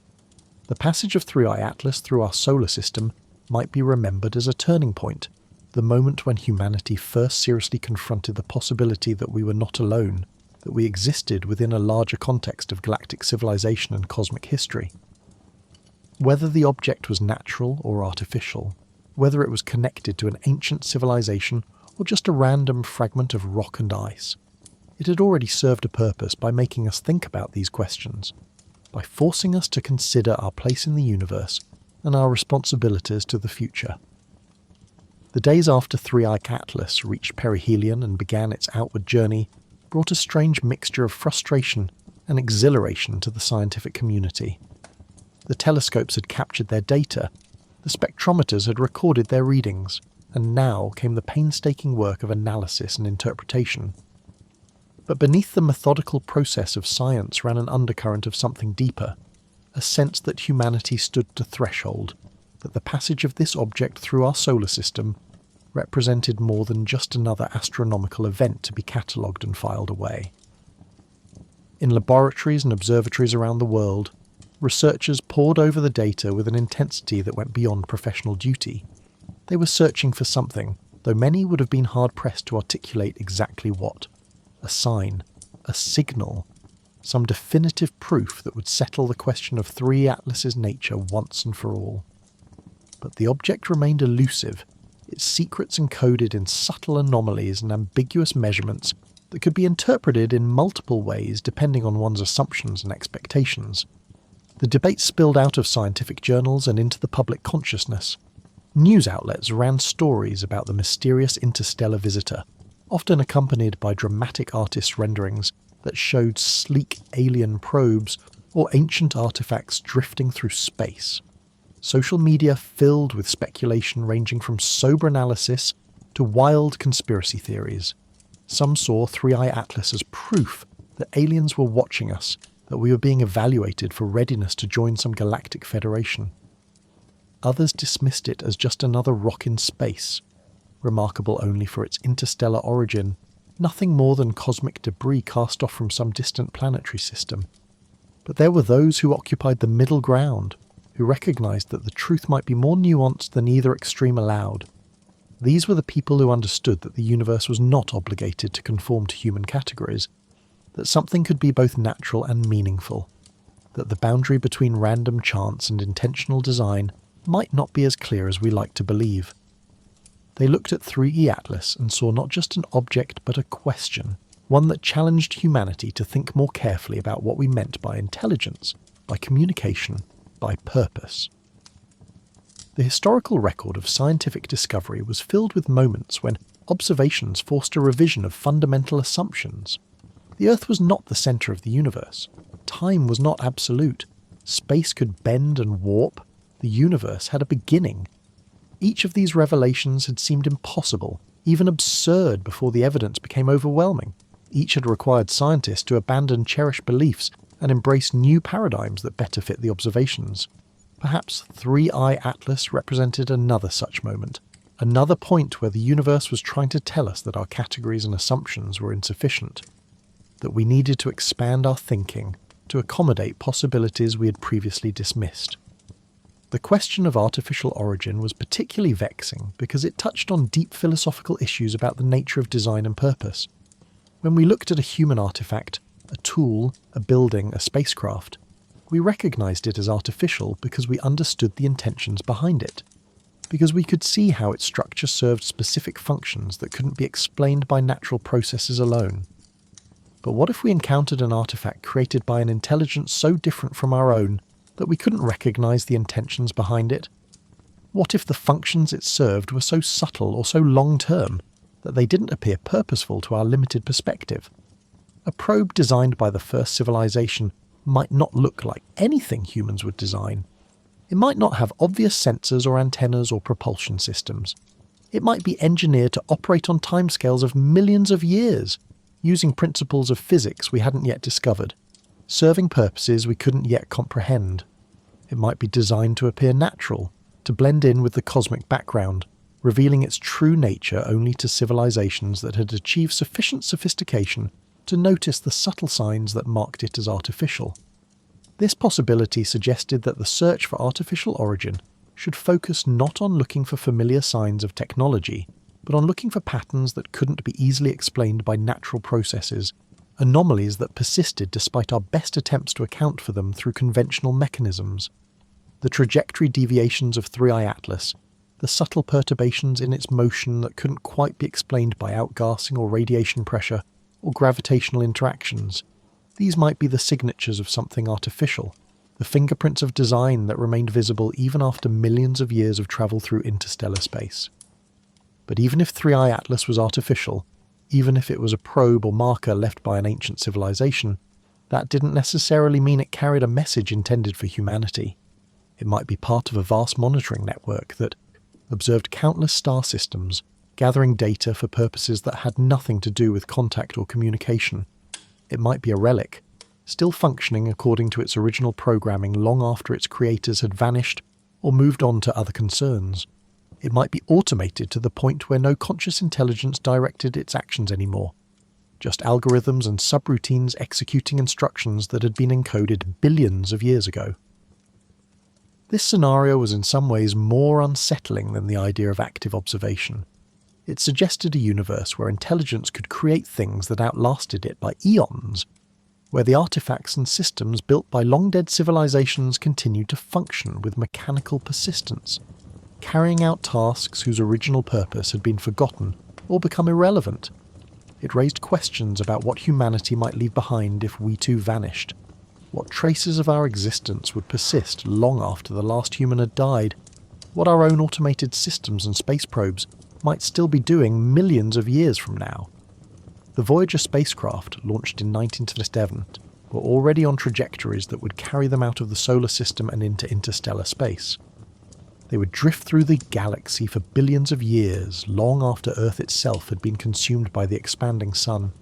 The passage of 3I Atlas through our solar system might be remembered as a turning point, the moment when humanity first seriously confronted the possibility that we were not alone, that we existed within a larger context of galactic civilization and cosmic history. Whether the object was natural or artificial, whether it was connected to an ancient civilization or just a random fragment of rock and ice, it had already served a purpose by making us think about these questions, by forcing us to consider our place in the universe and our responsibilities to the future. The days after 3I Atlas reached perihelion and began its outward journey brought a strange mixture of frustration and exhilaration to the scientific community. The telescopes had captured their data, the spectrometers had recorded their readings, and now came the painstaking work of analysis and interpretation. But beneath the methodical process of science ran an undercurrent of something deeper, a sense that humanity stood to threshold, that the passage of this object through our solar system represented more than just another astronomical event to be catalogued and filed away. In laboratories and observatories around the world, researchers pored over the data with an intensity that went beyond professional duty. They were searching for something, though many would have been hard-pressed to articulate exactly what. A sign, a signal, some definitive proof that would settle the question of 3 Atlas's nature once and for all. But the object remained elusive, its secrets encoded in subtle anomalies and ambiguous measurements that could be interpreted in multiple ways depending on one's assumptions and expectations. The debate spilled out of scientific journals and into the public consciousness. News outlets ran stories about the mysterious interstellar visitor, often accompanied by dramatic artist renderings that showed sleek alien probes or ancient artifacts drifting through space. Social media filled with speculation ranging from sober analysis to wild conspiracy theories. Some saw 3i Atlas as proof that aliens were watching us, that we were being evaluated for readiness to join some galactic federation. Others dismissed it as just another rock in space, remarkable only for its interstellar origin, nothing more than cosmic debris cast off from some distant planetary system. But there were those who occupied the middle ground, who recognised that the truth might be more nuanced than either extreme allowed. These were the people who understood that the universe was not obligated to conform to human categories, that something could be both natural and meaningful, that the boundary between random chance and intentional design might not be as clear as we like to believe. They looked at 3e Atlas and saw not just an object but a question, one that challenged humanity to think more carefully about what we meant by intelligence, by communication, by purpose. The historical record of scientific discovery was filled with moments when observations forced a revision of fundamental assumptions. The Earth was not the centre of the universe. Time was not absolute. Space could bend and warp. The universe had a beginning. Each of these revelations had seemed impossible, even absurd, before the evidence became overwhelming. Each had required scientists to abandon cherished beliefs and embrace new paradigms that better fit the observations. Perhaps 3i Atlas represented another such moment, another point where the universe was trying to tell us that our categories and assumptions were insufficient, that we needed to expand our thinking to accommodate possibilities we had previously dismissed. The question of artificial origin was particularly vexing because it touched on deep philosophical issues about the nature of design and purpose. When we looked at a human artifact, a tool, a building, a spacecraft, we recognised it as artificial because we understood the intentions behind it, because we could see how its structure served specific functions that couldn't be explained by natural processes alone. But what if we encountered an artifact created by an intelligence so different from our own that we couldn't recognise the intentions behind it? What if the functions it served were so subtle or so long-term that they didn't appear purposeful to our limited perspective? A probe designed by the first civilization might not look like anything humans would design. It might not have obvious sensors or antennas or propulsion systems. It might be engineered to operate on timescales of millions of years, using principles of physics we hadn't yet discovered, serving purposes we couldn't yet comprehend. It might be designed to appear natural, to blend in with the cosmic background, revealing its true nature only to civilizations that had achieved sufficient sophistication to notice the subtle signs that marked it as artificial. This possibility suggested that the search for artificial origin should focus not on looking for familiar signs of technology, but on looking for patterns that couldn't be easily explained by natural processes, anomalies that persisted despite our best attempts to account for them through conventional mechanisms. The trajectory deviations of 3i Atlas, the subtle perturbations in its motion that couldn't quite be explained by outgassing or radiation pressure, or gravitational interactions. These might be the signatures of something artificial, the fingerprints of design that remained visible even after millions of years of travel through interstellar space. But even if 3i Atlas was artificial, even if it was a probe or marker left by an ancient civilization, that didn't necessarily mean it carried a message intended for humanity. It might be part of a vast monitoring network that, observed countless star systems, gathering data for purposes that had nothing to do with contact or communication. It might be a relic, still functioning according to its original programming long after its creators had vanished or moved on to other concerns. It might be automated to the point where no conscious intelligence directed its actions anymore, just algorithms and subroutines executing instructions that had been encoded billions of years ago. This scenario was in some ways more unsettling than the idea of active observation. It suggested a universe where intelligence could create things that outlasted it by eons, where the artifacts and systems built by long-dead civilizations continued to function with mechanical persistence, carrying out tasks whose original purpose had been forgotten or become irrelevant. It raised questions about what humanity might leave behind if we too vanished, what traces of our existence would persist long after the last human had died, what our own automated systems and space probes might still be doing millions of years from now. The Voyager spacecraft, launched in 1957, were already on trajectories that would carry them out of the solar system and into interstellar space. They would drift through the galaxy for billions of years, long after Earth itself had been consumed by the expanding sun,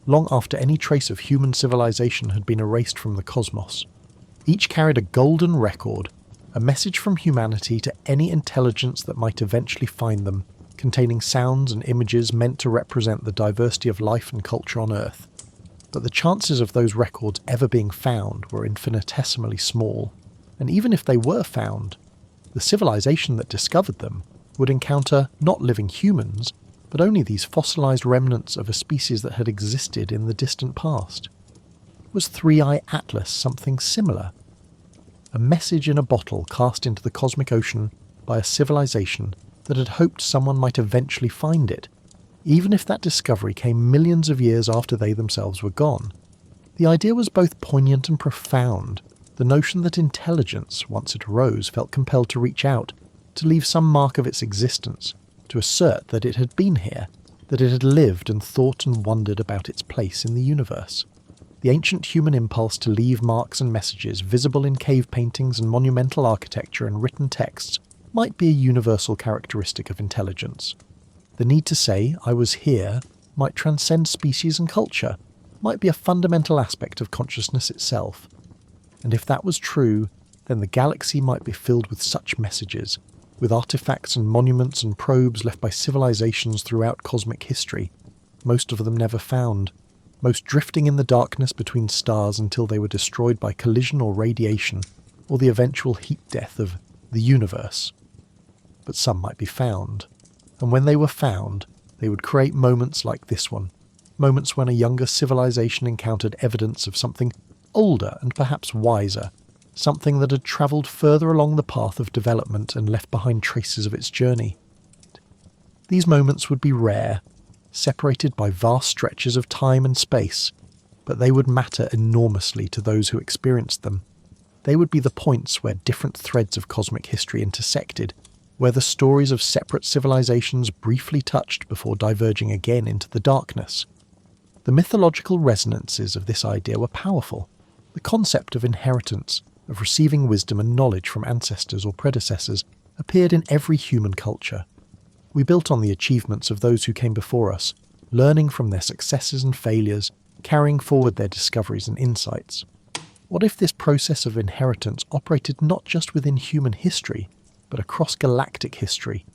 long after any trace of human civilization had been erased from the cosmos. Each carried a golden record, a message from humanity to any intelligence that might eventually find them, containing sounds and images meant to represent the diversity of life and culture on Earth. But the chances of those records ever being found were infinitesimally small, and even if they were found, the civilization that discovered them would encounter not living humans, but only these fossilized remnants of a species that had existed in the distant past. Was 3i Atlas something similar? A message in a bottle cast into the cosmic ocean by a civilization that had hoped someone might eventually find it, even if that discovery came millions of years after they themselves were gone. The idea was both poignant and profound. The notion that intelligence, once it arose, felt compelled to reach out, to leave some mark of its existence, to assert that it had been here, that it had lived and thought and wondered about its place in the universe. The ancient human impulse to leave marks and messages visible in cave paintings and monumental architecture and written texts might be a universal characteristic of intelligence. The need to say, "I was here," might transcend species and culture, might be a fundamental aspect of consciousness itself. And if that was true, then the galaxy might be filled with such messages, with artifacts and monuments and probes left by civilizations throughout cosmic history, most of them never found, most drifting in the darkness between stars until they were destroyed by collision or radiation, or the eventual heat death of the universe. But some might be found, and when they were found, they would create moments like this one, moments when a younger civilization encountered evidence of something older and perhaps wiser, something that had travelled further along the path of development and left behind traces of its journey. These moments would be rare, separated by vast stretches of time and space, but they would matter enormously to those who experienced them. They would be the points where different threads of cosmic history intersected, where the stories of separate civilizations briefly touched before diverging again into the darkness. The mythological resonances of this idea were powerful. The concept of inheritance, of receiving wisdom and knowledge from ancestors or predecessors, appeared in every human culture. We built on the achievements of those who came before us, learning from their successes and failures, carrying forward their discoveries and insights. What if this process of inheritance operated not just within human history, but across galactic history?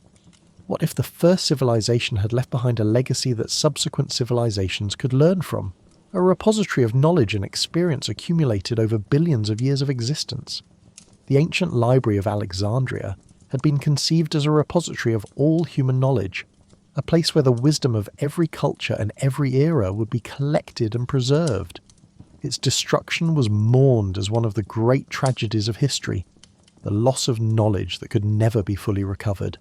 What if the first civilization had left behind a legacy that subsequent civilizations could learn from? A repository of knowledge and experience accumulated over billions of years of existence. The ancient library of Alexandria had been conceived as a repository of all human knowledge, a place where the wisdom of every culture and every era would be collected and preserved. Its destruction was mourned as one of the great tragedies of history, the loss of knowledge that could never be fully recovered.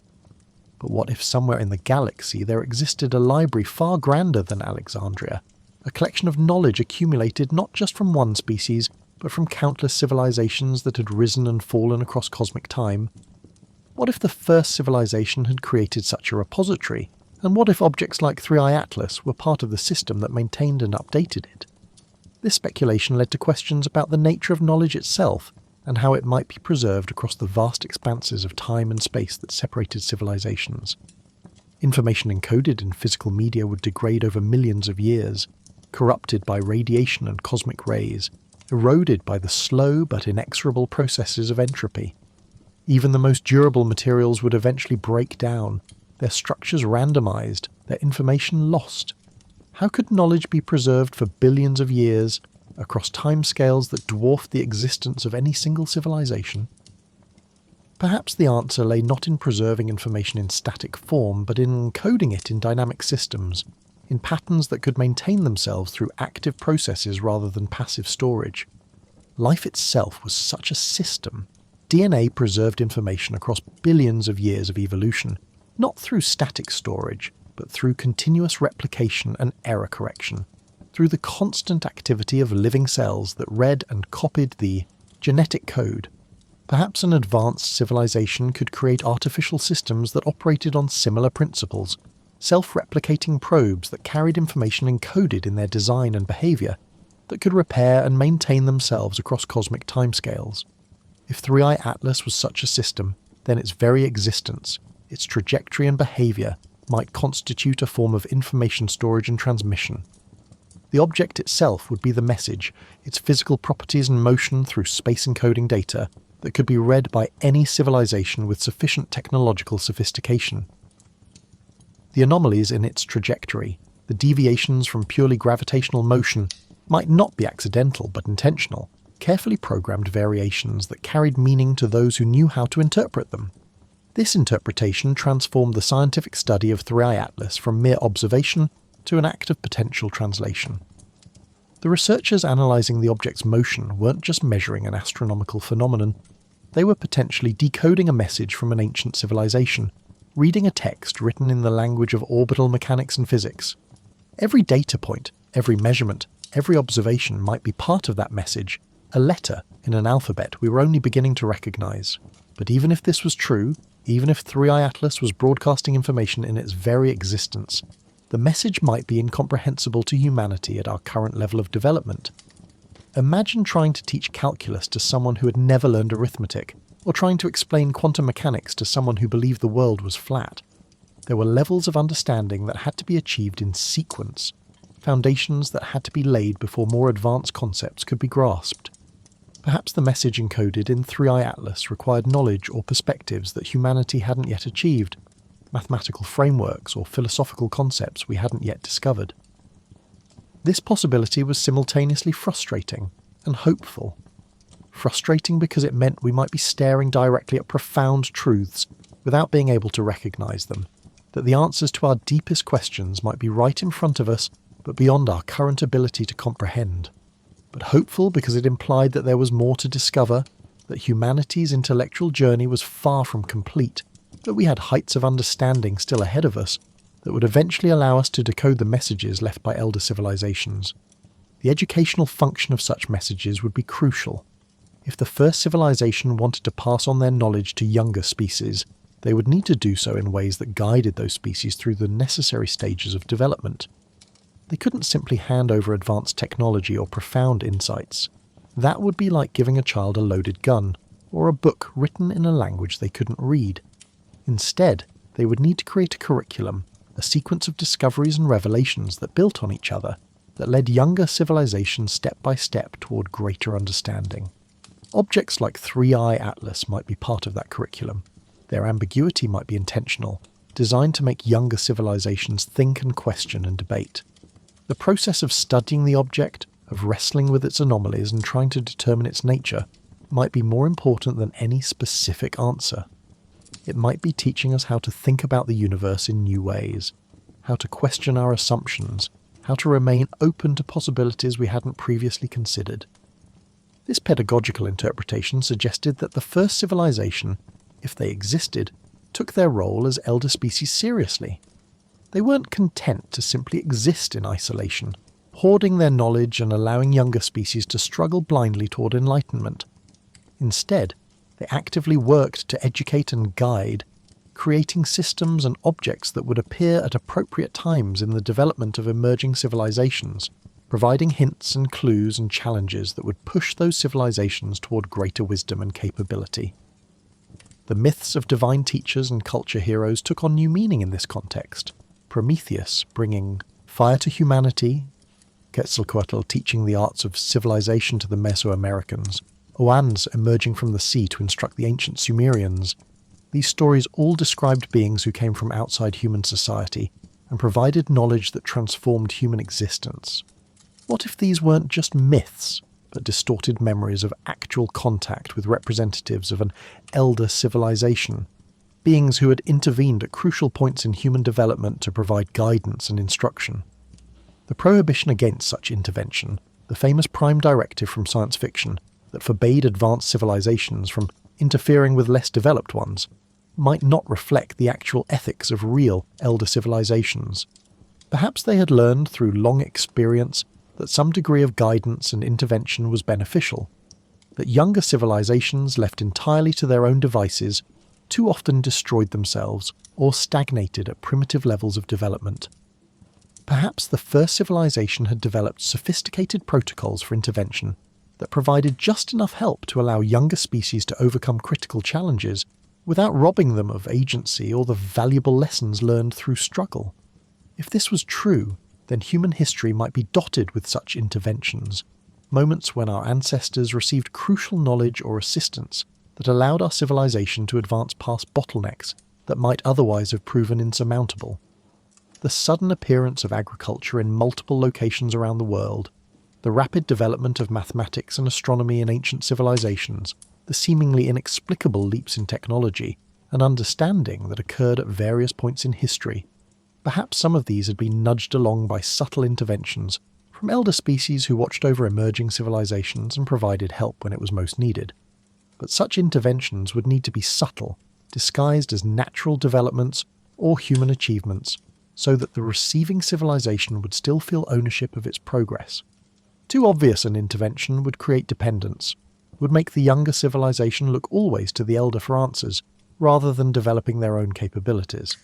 But what if somewhere in the galaxy there existed a library far grander than Alexandria, a collection of knowledge accumulated not just from one species, but from countless civilizations that had risen and fallen across cosmic time? What if the first civilization had created such a repository, and what if objects like 3i Atlas were part of the system that maintained and updated it? This speculation led to questions about the nature of knowledge itself, and how it might be preserved across the vast expanses of time and space that separated civilizations. Information encoded in physical media would degrade over millions of years, corrupted by radiation and cosmic rays, eroded by the slow but inexorable processes of entropy. Even the most durable materials would eventually break down, their structures randomized, their information lost. How could knowledge be preserved for billions of years, across timescales that dwarfed the existence of any single civilization? Perhaps the answer lay not in preserving information in static form, but in encoding it in dynamic systems, in patterns that could maintain themselves through active processes rather than passive storage. Life itself was such a system. DNA preserved information across billions of years of evolution, not through static storage, but through continuous replication and error correction, through the constant activity of living cells that read and copied the genetic code. Perhaps an advanced civilization could create artificial systems that operated on similar principles, self-replicating probes that carried information encoded in their design and behavior, that could repair and maintain themselves across cosmic timescales. If 3i Atlas was such a system, then its very existence, its trajectory and behavior, might constitute a form of information storage and transmission. The object itself would be the message, its physical properties and motion through space encoding data that could be read by any civilization with sufficient technological sophistication. The anomalies in its trajectory, the deviations from purely gravitational motion, might not be accidental but intentional, carefully programmed variations that carried meaning to those who knew how to interpret them. This interpretation transformed the scientific study of 3i Atlas from mere observation to an act of potential translation. The researchers analysing the object's motion weren't just measuring an astronomical phenomenon, they were potentially decoding a message from an ancient civilization, reading a text written in the language of orbital mechanics and physics. Every data point, every measurement, every observation might be part of that message, a letter in an alphabet we were only beginning to recognise. But even if this was true, even if 3i Atlas was broadcasting information in its very existence, the message might be incomprehensible to humanity at our current level of development. Imagine trying to teach calculus to someone who had never learned arithmetic, or trying to explain quantum mechanics to someone who believed the world was flat. There were levels of understanding that had to be achieved in sequence, foundations that had to be laid before more advanced concepts could be grasped. Perhaps the message encoded in 3i Atlas required knowledge or perspectives that humanity hadn't yet achieved, mathematical frameworks or philosophical concepts we hadn't yet discovered. This possibility was simultaneously frustrating and hopeful. Frustrating because it meant we might be staring directly at profound truths without being able to recognise them, that the answers to our deepest questions might be right in front of us but beyond our current ability to comprehend. But hopeful because it implied that there was more to discover, that humanity's intellectual journey was far from complete, that we had heights of understanding still ahead of us that would eventually allow us to decode the messages left by elder civilizations. The educational function of such messages would be crucial. If the first civilization wanted to pass on their knowledge to younger species, they would need to do so in ways that guided those species through the necessary stages of development. They couldn't simply hand over advanced technology or profound insights. That would be like giving a child a loaded gun, or a book written in a language they couldn't read. Instead, they would need to create a curriculum, a sequence of discoveries and revelations that built on each other, that led younger civilizations step by step toward greater understanding. Objects like 3i Atlas might be part of that curriculum. Their ambiguity might be intentional, designed to make younger civilizations think and question and debate. The process of studying the object, of wrestling with its anomalies and trying to determine its nature, might be more important than any specific answer. It might be teaching us how to think about the universe in new ways, how to question our assumptions, how to remain open to possibilities we hadn't previously considered. This pedagogical interpretation suggested that the first civilization, if they existed, took their role as elder species seriously. They weren't content to simply exist in isolation, hoarding their knowledge and allowing younger species to struggle blindly toward enlightenment. Instead, they actively worked to educate and guide, creating systems and objects that would appear at appropriate times in the development of emerging civilizations, providing hints and clues and challenges that would push those civilizations toward greater wisdom and capability. The myths of divine teachers and culture heroes took on new meaning in this context. Prometheus bringing fire to humanity, Quetzalcoatl teaching the arts of civilization to the Mesoamericans, Oannes emerging from the sea to instruct the ancient Sumerians. These stories all described beings who came from outside human society and provided knowledge that transformed human existence. What if these weren't just myths, but distorted memories of actual contact with representatives of an elder civilization, beings who had intervened at crucial points in human development to provide guidance and instruction? The prohibition against such intervention, the famous prime directive from science fiction that forbade advanced civilizations from interfering with less developed ones, might not reflect the actual ethics of real elder civilizations. Perhaps they had learned through long experience that some degree of guidance and intervention was beneficial, that younger civilizations left entirely to their own devices too often destroyed themselves or stagnated at primitive levels of development. Perhaps the first civilization had developed sophisticated protocols for intervention that provided just enough help to allow younger species to overcome critical challenges without robbing them of agency or the valuable lessons learned through struggle. If this was true, then human history might be dotted with such interventions, moments when our ancestors received crucial knowledge or assistance that allowed our civilization to advance past bottlenecks that might otherwise have proven insurmountable. The sudden appearance of agriculture in multiple locations around the world, the rapid development of mathematics and astronomy in ancient civilizations, the seemingly inexplicable leaps in technology and understanding that occurred at various points in history. Perhaps some of these had been nudged along by subtle interventions from elder species who watched over emerging civilizations and provided help when it was most needed. But such interventions would need to be subtle, disguised as natural developments or human achievements, so that the receiving civilization would still feel ownership of its progress. Too obvious an intervention would create dependence, would make the younger civilization look always to the elder for answers, rather than developing their own capabilities.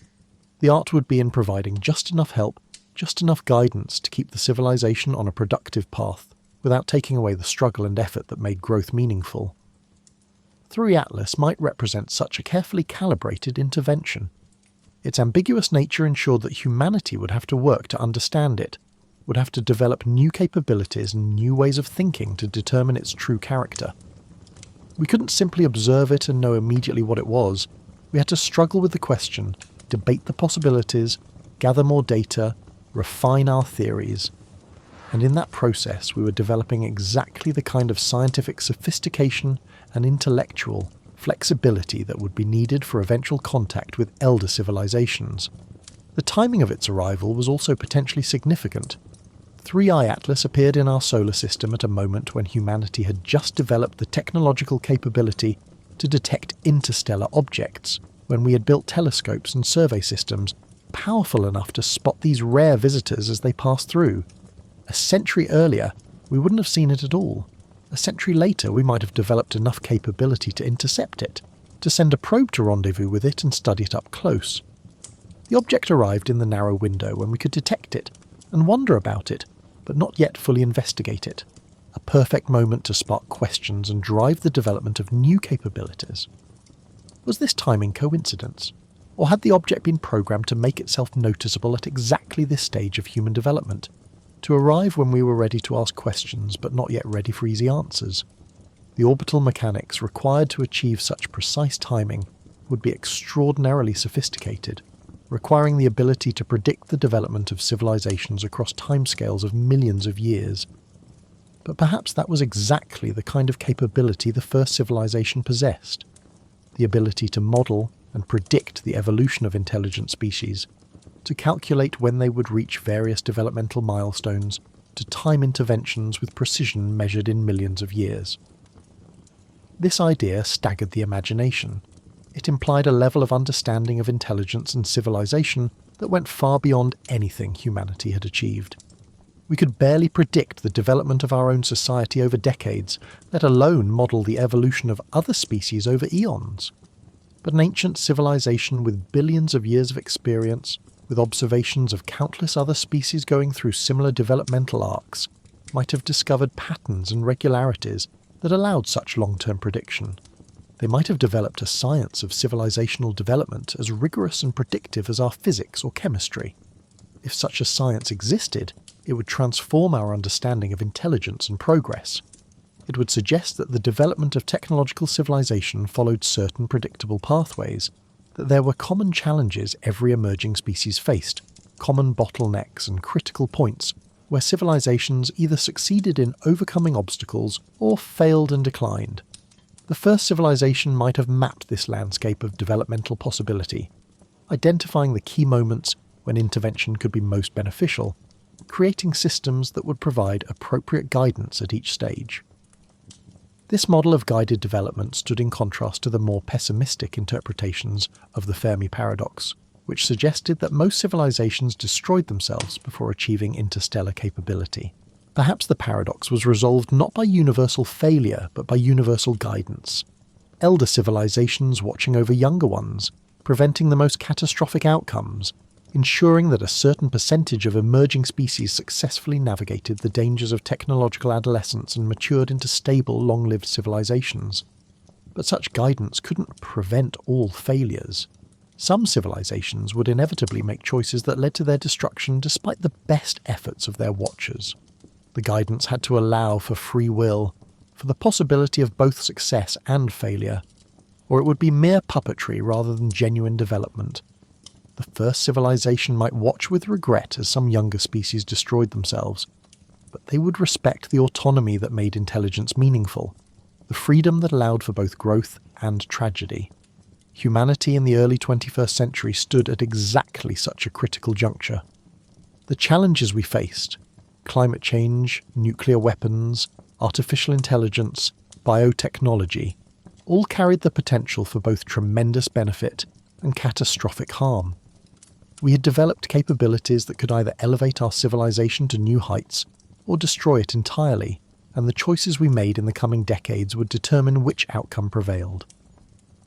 The art would be in providing just enough help, just enough guidance to keep the civilization on a productive path, without taking away the struggle and effort that made growth meaningful. 3 Atlas might represent such a carefully calibrated intervention. Its ambiguous nature ensured that humanity would have to work to understand it, would have to develop new capabilities and new ways of thinking to determine its true character. We couldn't simply observe it and know immediately what it was. We had to struggle with the question, debate the possibilities, gather more data, refine our theories. And in that process, we were developing exactly the kind of scientific sophistication and intellectual flexibility that would be needed for eventual contact with elder civilizations. The timing of its arrival was also potentially significant. 3I Atlas appeared in our solar system at a moment when humanity had just developed the technological capability to detect interstellar objects, when we had built telescopes and survey systems powerful enough to spot these rare visitors as they passed through. A century earlier, we wouldn't have seen it at all. A century later, we might have developed enough capability to intercept it, to send a probe to rendezvous with it and study it up close. The object arrived in the narrow window when we could detect it and wonder about it, but not yet fully investigate it. A perfect moment to spark questions and drive the development of new capabilities. Was this timing coincidence? Or had the object been programmed to make itself noticeable at exactly this stage of human development, to arrive when we were ready to ask questions but not yet ready for easy answers? The orbital mechanics required to achieve such precise timing would be extraordinarily sophisticated, requiring the ability to predict the development of civilizations across timescales of millions of years. But perhaps that was exactly the kind of capability the first civilization possessed, the ability to model and predict the evolution of intelligent species, to calculate when they would reach various developmental milestones, to time interventions with precision measured in millions of years. This idea staggered the imagination. It implied a level of understanding of intelligence and civilization that went far beyond anything humanity had achieved. We could barely predict the development of our own society over decades, let alone model the evolution of other species over eons. But an ancient civilization with billions of years of experience, with observations of countless other species going through similar developmental arcs, might have discovered patterns and regularities that allowed such long-term prediction. They might have developed a science of civilizational development as rigorous and predictive as our physics or chemistry. If such a science existed, it would transform our understanding of intelligence and progress. It would suggest that the development of technological civilization followed certain predictable pathways, that there were common challenges every emerging species faced, common bottlenecks and critical points where civilizations either succeeded in overcoming obstacles or failed and declined. The first civilization might have mapped this landscape of developmental possibility, identifying the key moments when intervention could be most beneficial, creating systems that would provide appropriate guidance at each stage. This model of guided development stood in contrast to the more pessimistic interpretations of the Fermi paradox, which suggested that most civilizations destroyed themselves before achieving interstellar capability. Perhaps the paradox was resolved not by universal failure, but by universal guidance. Elder civilizations watching over younger ones, preventing the most catastrophic outcomes, ensuring that a certain percentage of emerging species successfully navigated the dangers of technological adolescence and matured into stable, long-lived civilizations. But such guidance couldn't prevent all failures. Some civilizations would inevitably make choices that led to their destruction despite the best efforts of their watchers. The guidance had to allow for free will, for the possibility of both success and failure, or it would be mere puppetry rather than genuine development. The first civilization might watch with regret as some younger species destroyed themselves, but they would respect the autonomy that made intelligence meaningful, the freedom that allowed for both growth and tragedy. Humanity in the early 21st century stood at exactly such a critical juncture. The challenges we faced, climate change, nuclear weapons, artificial intelligence, biotechnology, all carried the potential for both tremendous benefit and catastrophic harm. We had developed capabilities that could either elevate our civilization to new heights or destroy it entirely, and the choices we made in the coming decades would determine which outcome prevailed.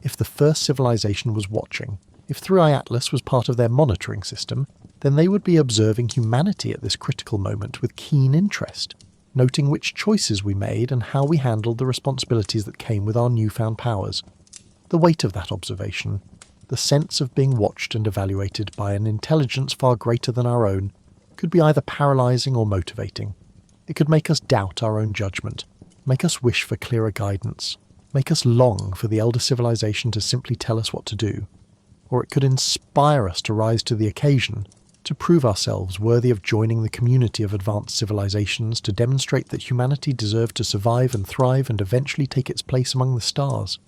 If the first civilization was watching, if 3i Atlas was part of their monitoring system, then they would be observing humanity at this critical moment with keen interest, noting which choices we made and how we handled the responsibilities that came with our newfound powers. The weight of that observation, the sense of being watched and evaluated by an intelligence far greater than our own, could be either paralyzing or motivating. It could make us doubt our own judgment, make us wish for clearer guidance, make us long for the elder civilization to simply tell us what to do. Or it could inspire us to rise to the occasion, to prove ourselves worthy of joining the community of advanced civilizations, to demonstrate that humanity deserved to survive and thrive and eventually take its place among the stars.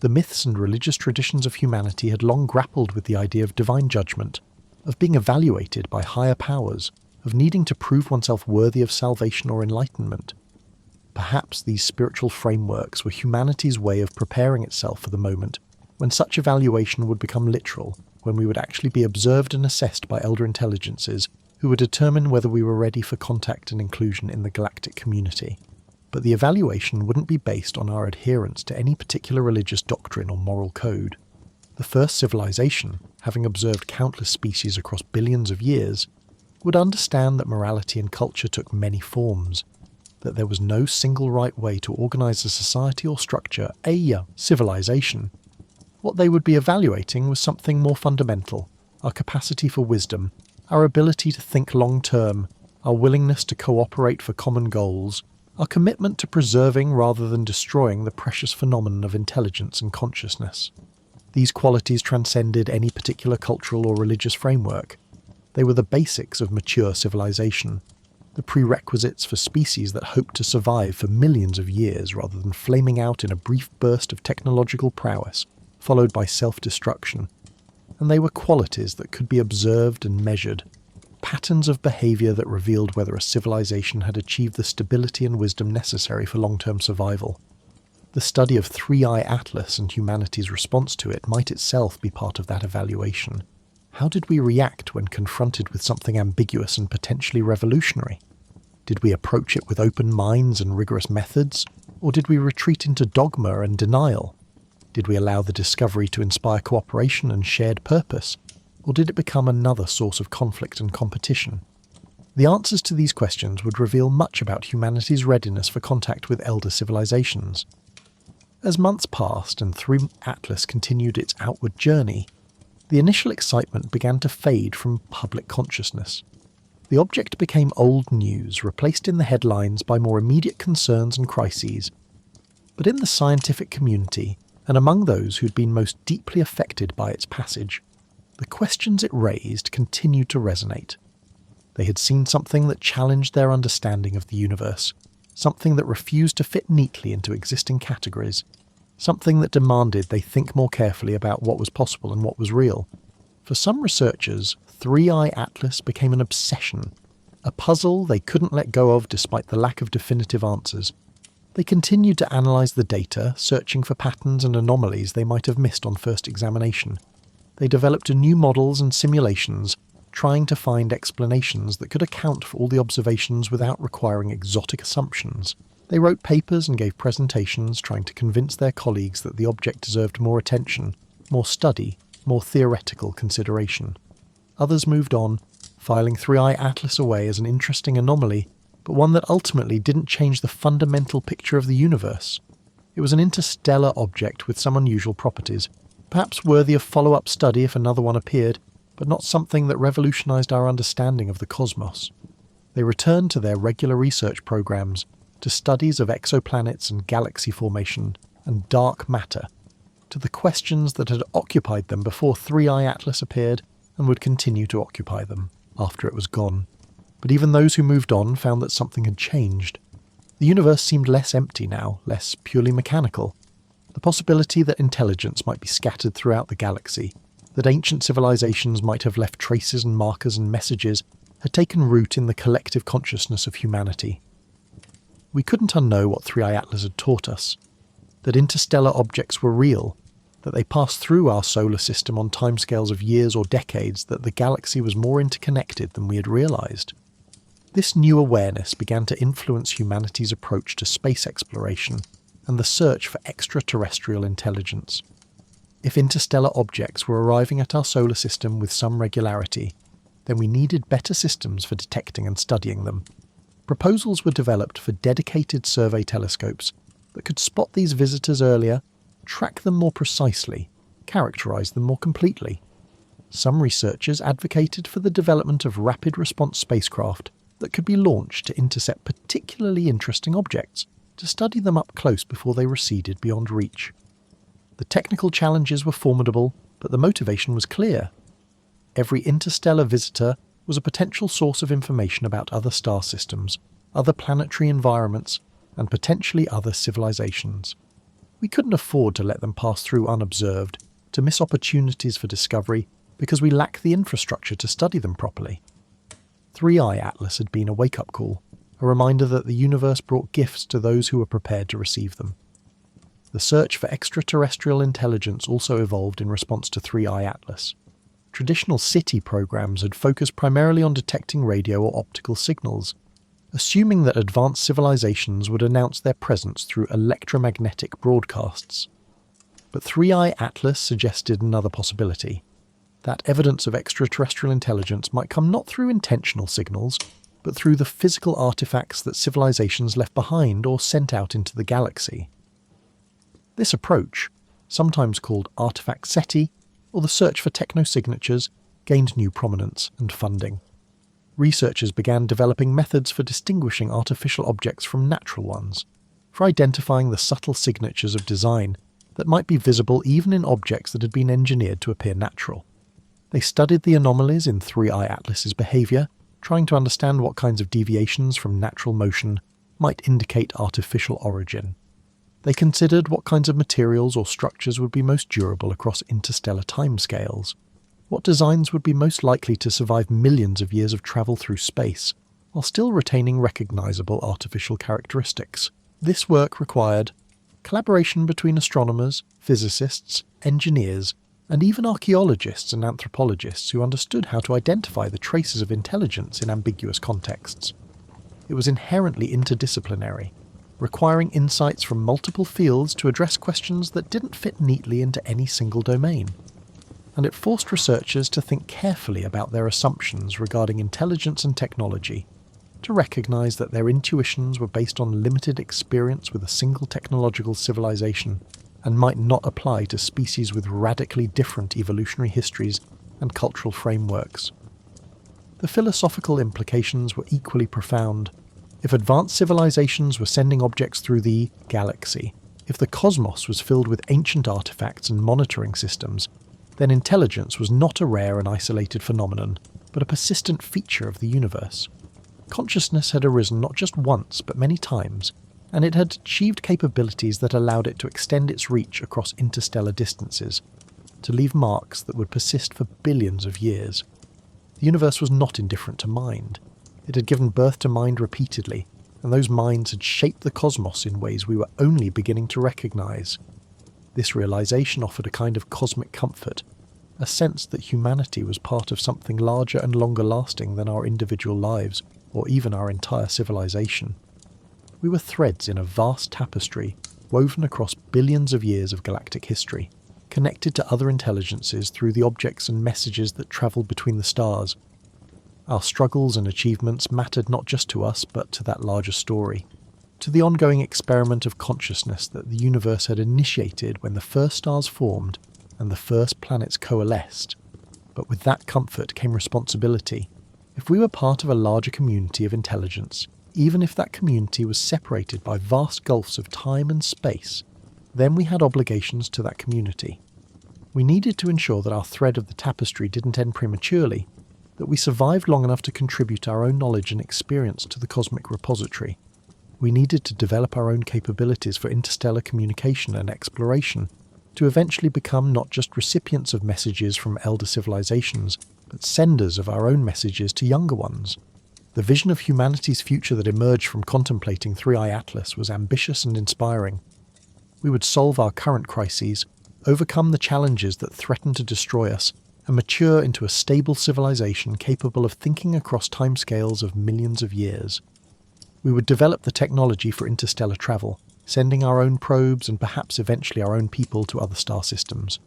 The myths and religious traditions of humanity had long grappled with the idea of divine judgment, of being evaluated by higher powers, of needing to prove oneself worthy of salvation or enlightenment. Perhaps these spiritual frameworks were humanity's way of preparing itself for the moment when such evaluation would become literal, when we would actually be observed and assessed by elder intelligences who would determine whether we were ready for contact and inclusion in the galactic community. But the evaluation wouldn't be based on our adherence to any particular religious doctrine or moral code. The first civilization, having observed countless species across billions of years, would understand that morality and culture took many forms, that there was no single right way to organize a society or structure, a civilization. What they would be evaluating was something more fundamental, our capacity for wisdom, our ability to think long-term, our willingness to cooperate for common goals, our commitment to preserving rather than destroying the precious phenomenon of intelligence and consciousness. These qualities transcended any particular cultural or religious framework. They were the basics of mature civilization, the prerequisites for species that hoped to survive for millions of years rather than flaming out in a brief burst of technological prowess, followed by self-destruction. And they were qualities that could be observed and measured, patterns of behavior that revealed whether a civilization had achieved the stability and wisdom necessary for long-term survival. The study of 3i Atlas and humanity's response to it might itself be part of that evaluation. How did we react when confronted with something ambiguous and potentially revolutionary? Did we approach it with open minds and rigorous methods, or did we retreat into dogma and denial? Did we allow the discovery to inspire cooperation and shared purpose, or did it become another source of conflict and competition? The answers to these questions would reveal much about humanity's readiness for contact with elder civilizations. As months passed and 3I Atlas continued its outward journey, the initial excitement began to fade from public consciousness. The object became old news, replaced in the headlines by more immediate concerns and crises. But in the scientific community, and among those who'd been most deeply affected by its passage, the questions it raised continued to resonate. They had seen something that challenged their understanding of the universe, something that refused to fit neatly into existing categories, something that demanded they think more carefully about what was possible and what was real. For some researchers, 3I Atlas became an obsession, a puzzle they couldn't let go of despite the lack of definitive answers. They continued to analyse the data, searching for patterns and anomalies they might have missed on first examination. They developed new models and simulations, trying to find explanations that could account for all the observations without requiring exotic assumptions. They wrote papers and gave presentations, trying to convince their colleagues that the object deserved more attention, more study, more theoretical consideration. Others moved on, filing 3I Atlas away as an interesting anomaly, but one that ultimately didn't change the fundamental picture of the universe. It was an interstellar object with some unusual properties, perhaps worthy of follow-up study if another one appeared, but not something that revolutionized our understanding of the cosmos. They returned to their regular research programs, to studies of exoplanets and galaxy formation and dark matter, to the questions that had occupied them before 3I Atlas appeared and would continue to occupy them after it was gone. But even those who moved on found that something had changed. The universe seemed less empty now, less purely mechanical. The possibility that intelligence might be scattered throughout the galaxy, that ancient civilizations might have left traces and markers and messages, had taken root in the collective consciousness of humanity. We couldn't unknow what 3I Atlas had taught us, that interstellar objects were real, that they passed through our solar system on timescales of years or decades, that the galaxy was more interconnected than we had realized. This new awareness began to influence humanity's approach to space exploration and the search for extraterrestrial intelligence. If interstellar objects were arriving at our solar system with some regularity, then we needed better systems for detecting and studying them. Proposals were developed for dedicated survey telescopes that could spot these visitors earlier, track them more precisely, characterize them more completely. Some researchers advocated for the development of rapid response spacecraft that could be launched to intercept particularly interesting objects, to study them up close before they receded beyond reach. The technical challenges were formidable, but the motivation was clear. Every interstellar visitor was a potential source of information about other star systems, other planetary environments, and potentially other civilizations. We couldn't afford to let them pass through unobserved, to miss opportunities for discovery, because we lack the infrastructure to study them properly. 3I Atlas had been a wake-up call, a reminder that the universe brought gifts to those who were prepared to receive them. The search for extraterrestrial intelligence also evolved in response to 3I Atlas. Traditional SETI programs had focused primarily on detecting radio or optical signals, assuming that advanced civilizations would announce their presence through electromagnetic broadcasts. But 3I Atlas suggested another possibility, that evidence of extraterrestrial intelligence might come not through intentional signals, but through the physical artifacts that civilizations left behind or sent out into the galaxy. This approach, sometimes called artifact SETI, or the search for technosignatures, gained new prominence and funding. Researchers began developing methods for distinguishing artificial objects from natural ones, for identifying the subtle signatures of design that might be visible even in objects that had been engineered to appear natural. They studied the anomalies in 3I Atlas's behaviour, trying to understand what kinds of deviations from natural motion might indicate artificial origin. They considered what kinds of materials or structures would be most durable across interstellar timescales, what designs would be most likely to survive millions of years of travel through space, while still retaining recognisable artificial characteristics. This work required collaboration between astronomers, physicists, engineers, and even archaeologists and anthropologists who understood how to identify the traces of intelligence in ambiguous contexts. It was inherently interdisciplinary, requiring insights from multiple fields to address questions that didn't fit neatly into any single domain. and it forced researchers to think carefully about their assumptions regarding intelligence and technology, to recognise that their intuitions were based on limited experience with a single technological civilization and might not apply to species with radically different evolutionary histories and cultural frameworks. The philosophical implications were equally profound. If advanced civilizations were sending objects through the galaxy, if the cosmos was filled with ancient artifacts and monitoring systems, then intelligence was not a rare and isolated phenomenon, but a persistent feature of the universe. Consciousness had arisen not just once, but many times, and it had achieved capabilities that allowed it to extend its reach across interstellar distances, to leave marks that would persist for billions of years. The universe was not indifferent to mind. It had given birth to mind repeatedly, and those minds had shaped the cosmos in ways we were only beginning to recognise. This realisation offered a kind of cosmic comfort, a sense that humanity was part of something larger and longer lasting than our individual lives, or even our entire civilization. We were threads in a vast tapestry, woven across billions of years of galactic history, connected to other intelligences through the objects and messages that travelled between the stars. Our struggles and achievements mattered not just to us, but to that larger story, to the ongoing experiment of consciousness that the universe had initiated when the first stars formed and the first planets coalesced. But with that comfort came responsibility. If we were part of a larger community of intelligence, even if that community was separated by vast gulfs of time and space, then we had obligations to that community. We needed to ensure that our thread of the tapestry didn't end prematurely, that we survived long enough to contribute our own knowledge and experience to the cosmic repository. We needed to develop our own capabilities for interstellar communication and exploration, to eventually become not just recipients of messages from elder civilizations, but senders of our own messages to younger ones. The vision of humanity's future that emerged from contemplating 3i Atlas was ambitious and inspiring. We would solve our current crises, overcome the challenges that threaten to destroy us, and mature into a stable civilization capable of thinking across timescales of millions of years. We would develop the technology for interstellar travel, sending our own probes and perhaps eventually our own people to other star systems.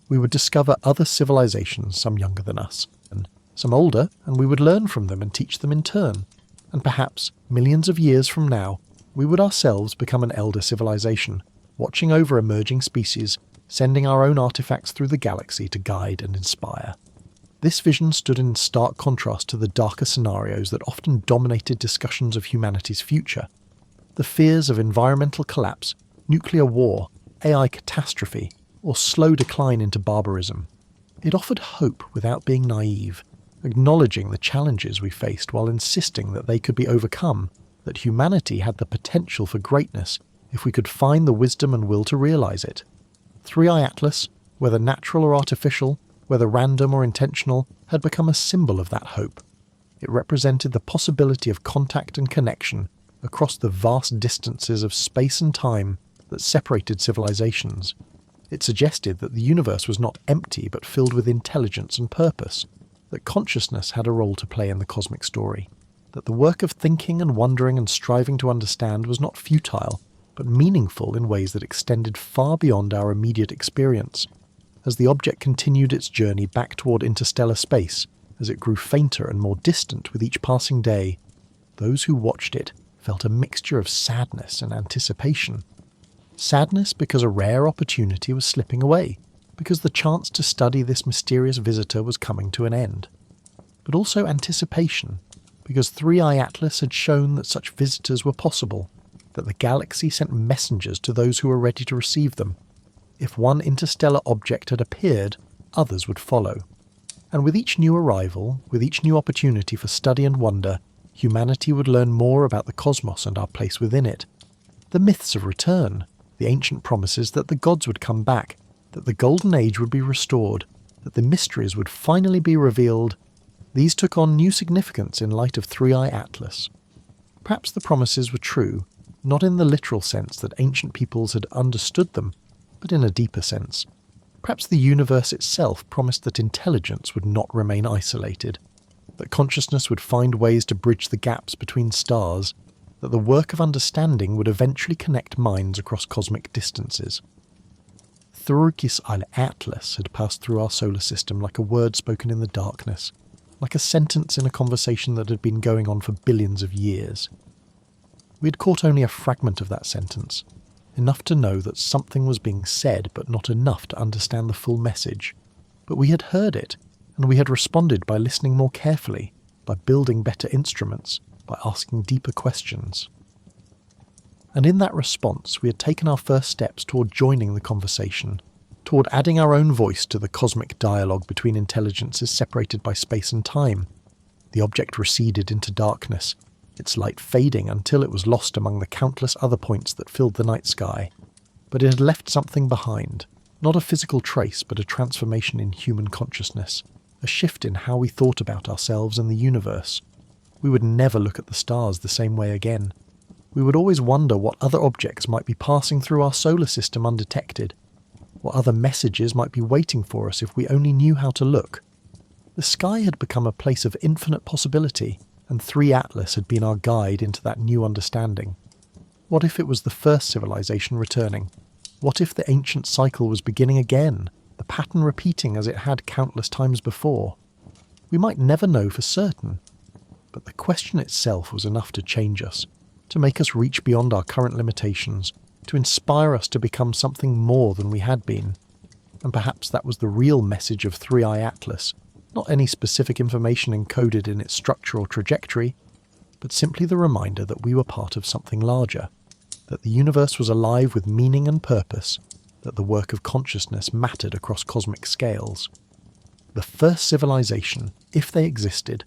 We would discover other civilizations, some younger than us, and some older, and we would learn from them and teach them in turn. And perhaps, millions of years from now, we would ourselves become an elder civilization, watching over emerging species, sending our own artifacts through the galaxy to guide and inspire. This vision stood in stark contrast to the darker scenarios that often dominated discussions of humanity's future. The fears of environmental collapse, nuclear war, AI catastrophe, or slow decline into barbarism. It offered hope without being naive, acknowledging the challenges we faced while insisting that they could be overcome, that humanity had the potential for greatness if we could find the wisdom and will to realise it. 3i Atlas, whether natural or artificial, whether random or intentional, had become a symbol of that hope. It represented the possibility of contact and connection across the vast distances of space and time that separated civilizations. It suggested that the universe was not empty but filled with intelligence and purpose, that consciousness had a role to play in the cosmic story, that the work of thinking and wondering and striving to understand was not futile, but meaningful in ways that extended far beyond our immediate experience. As the object continued its journey back toward interstellar space, as it grew fainter and more distant with each passing day, those who watched it felt a mixture of sadness and anticipation. Sadness because a rare opportunity was slipping away, because the chance to study this mysterious visitor was coming to an end. But also anticipation, because 3i Atlas had shown that such visitors were possible, that the galaxy sent messengers to those who were ready to receive them. If one interstellar object had appeared, others would follow. And with each new arrival, with each new opportunity for study and wonder, humanity would learn more about the cosmos and our place within it. The myths of return, the ancient promises that the gods would come back, that the golden age would be restored, that the mysteries would finally be revealed, these took on new significance in light of 3i Atlas. Perhaps the promises were true, not in the literal sense that ancient peoples had understood them, but in a deeper sense. Perhaps the universe itself promised that intelligence would not remain isolated, that consciousness would find ways to bridge the gaps between stars, that the work of understanding would eventually connect minds across cosmic distances. Thurukis Atlas had passed through our solar system like a word spoken in the darkness, like a sentence in a conversation that had been going on for billions of years. We had caught only a fragment of that sentence, enough to know that something was being said but not enough to understand the full message. But we had heard it, and we had responded by listening more carefully, by building better instruments, by asking deeper questions. And in that response, we had taken our first steps toward joining the conversation, toward adding our own voice to the cosmic dialogue between intelligences separated by space and time. The object receded into darkness, its light fading until it was lost among the countless other points that filled the night sky. But it had left something behind, not a physical trace, but a transformation in human consciousness, a shift in how we thought about ourselves and the universe. We would never look at the stars the same way again. We would always wonder what other objects might be passing through our solar system undetected, what other messages might be waiting for us if we only knew how to look. The sky had become a place of infinite possibility, and 3 Atlas had been our guide into that new understanding. What if it was the first civilization returning? What if the ancient cycle was beginning again, the pattern repeating as it had countless times before? We might never know for certain, but the question itself was enough to change us, to make us reach beyond our current limitations, to inspire us to become something more than we had been. And perhaps that was the real message of 3i Atlas, not any specific information encoded in its structure or trajectory, but simply the reminder that we were part of something larger, that the universe was alive with meaning and purpose, that the work of consciousness mattered across cosmic scales. The first civilization, if they existed,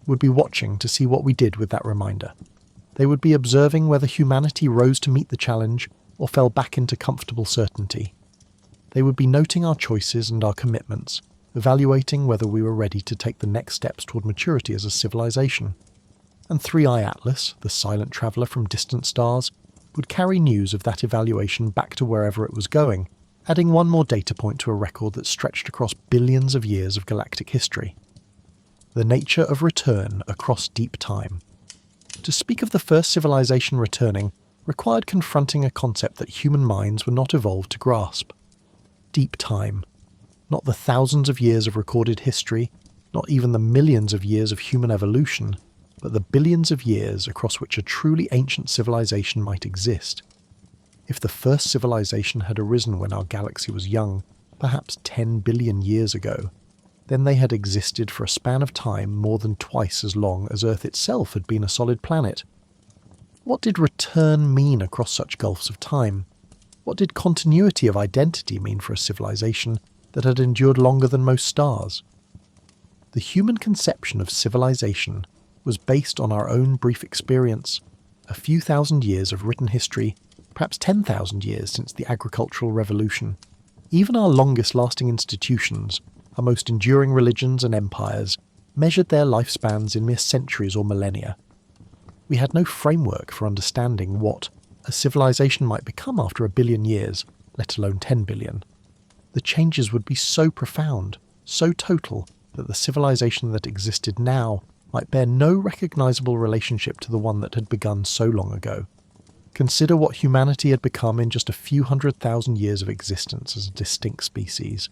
would be watching to see what we did with that reminder. They would be observing whether humanity rose to meet the challenge or fell back into comfortable certainty. They would be noting our choices and our commitments, evaluating whether we were ready to take the next steps toward maturity as a civilization. And 3i Atlas, the silent traveller from distant stars, would carry news of that evaluation back to wherever it was going, adding one more data point to a record that stretched across billions of years of galactic history. The nature of return across deep time. To speak of the first civilization returning required confronting a concept that human minds were not evolved to grasp. Deep time. Not the thousands of years of recorded history, not even the millions of years of human evolution, but the billions of years across which a truly ancient civilization might exist. If the first civilization had arisen when our galaxy was young, perhaps 10 billion years ago, then they had existed for a span of time more than twice as long as Earth itself had been a solid planet. What did return mean across such gulfs of time? What did continuity of identity mean for a civilization that had endured longer than most stars? The human conception of civilization was based on our own brief experience, a few thousand years of written history, perhaps 10,000 years since the agricultural revolution. Even our longest-lasting institutions, our most enduring religions and empires, measured their lifespans in mere centuries or millennia. We had no framework for understanding what a civilization might become after 1 billion years, let alone 10 billion. The changes would be so profound, so total, that the civilization that existed now might bear no recognizable relationship to the one that had begun so long ago. Consider what humanity had become in just a few 100,000 years of existence as a distinct species.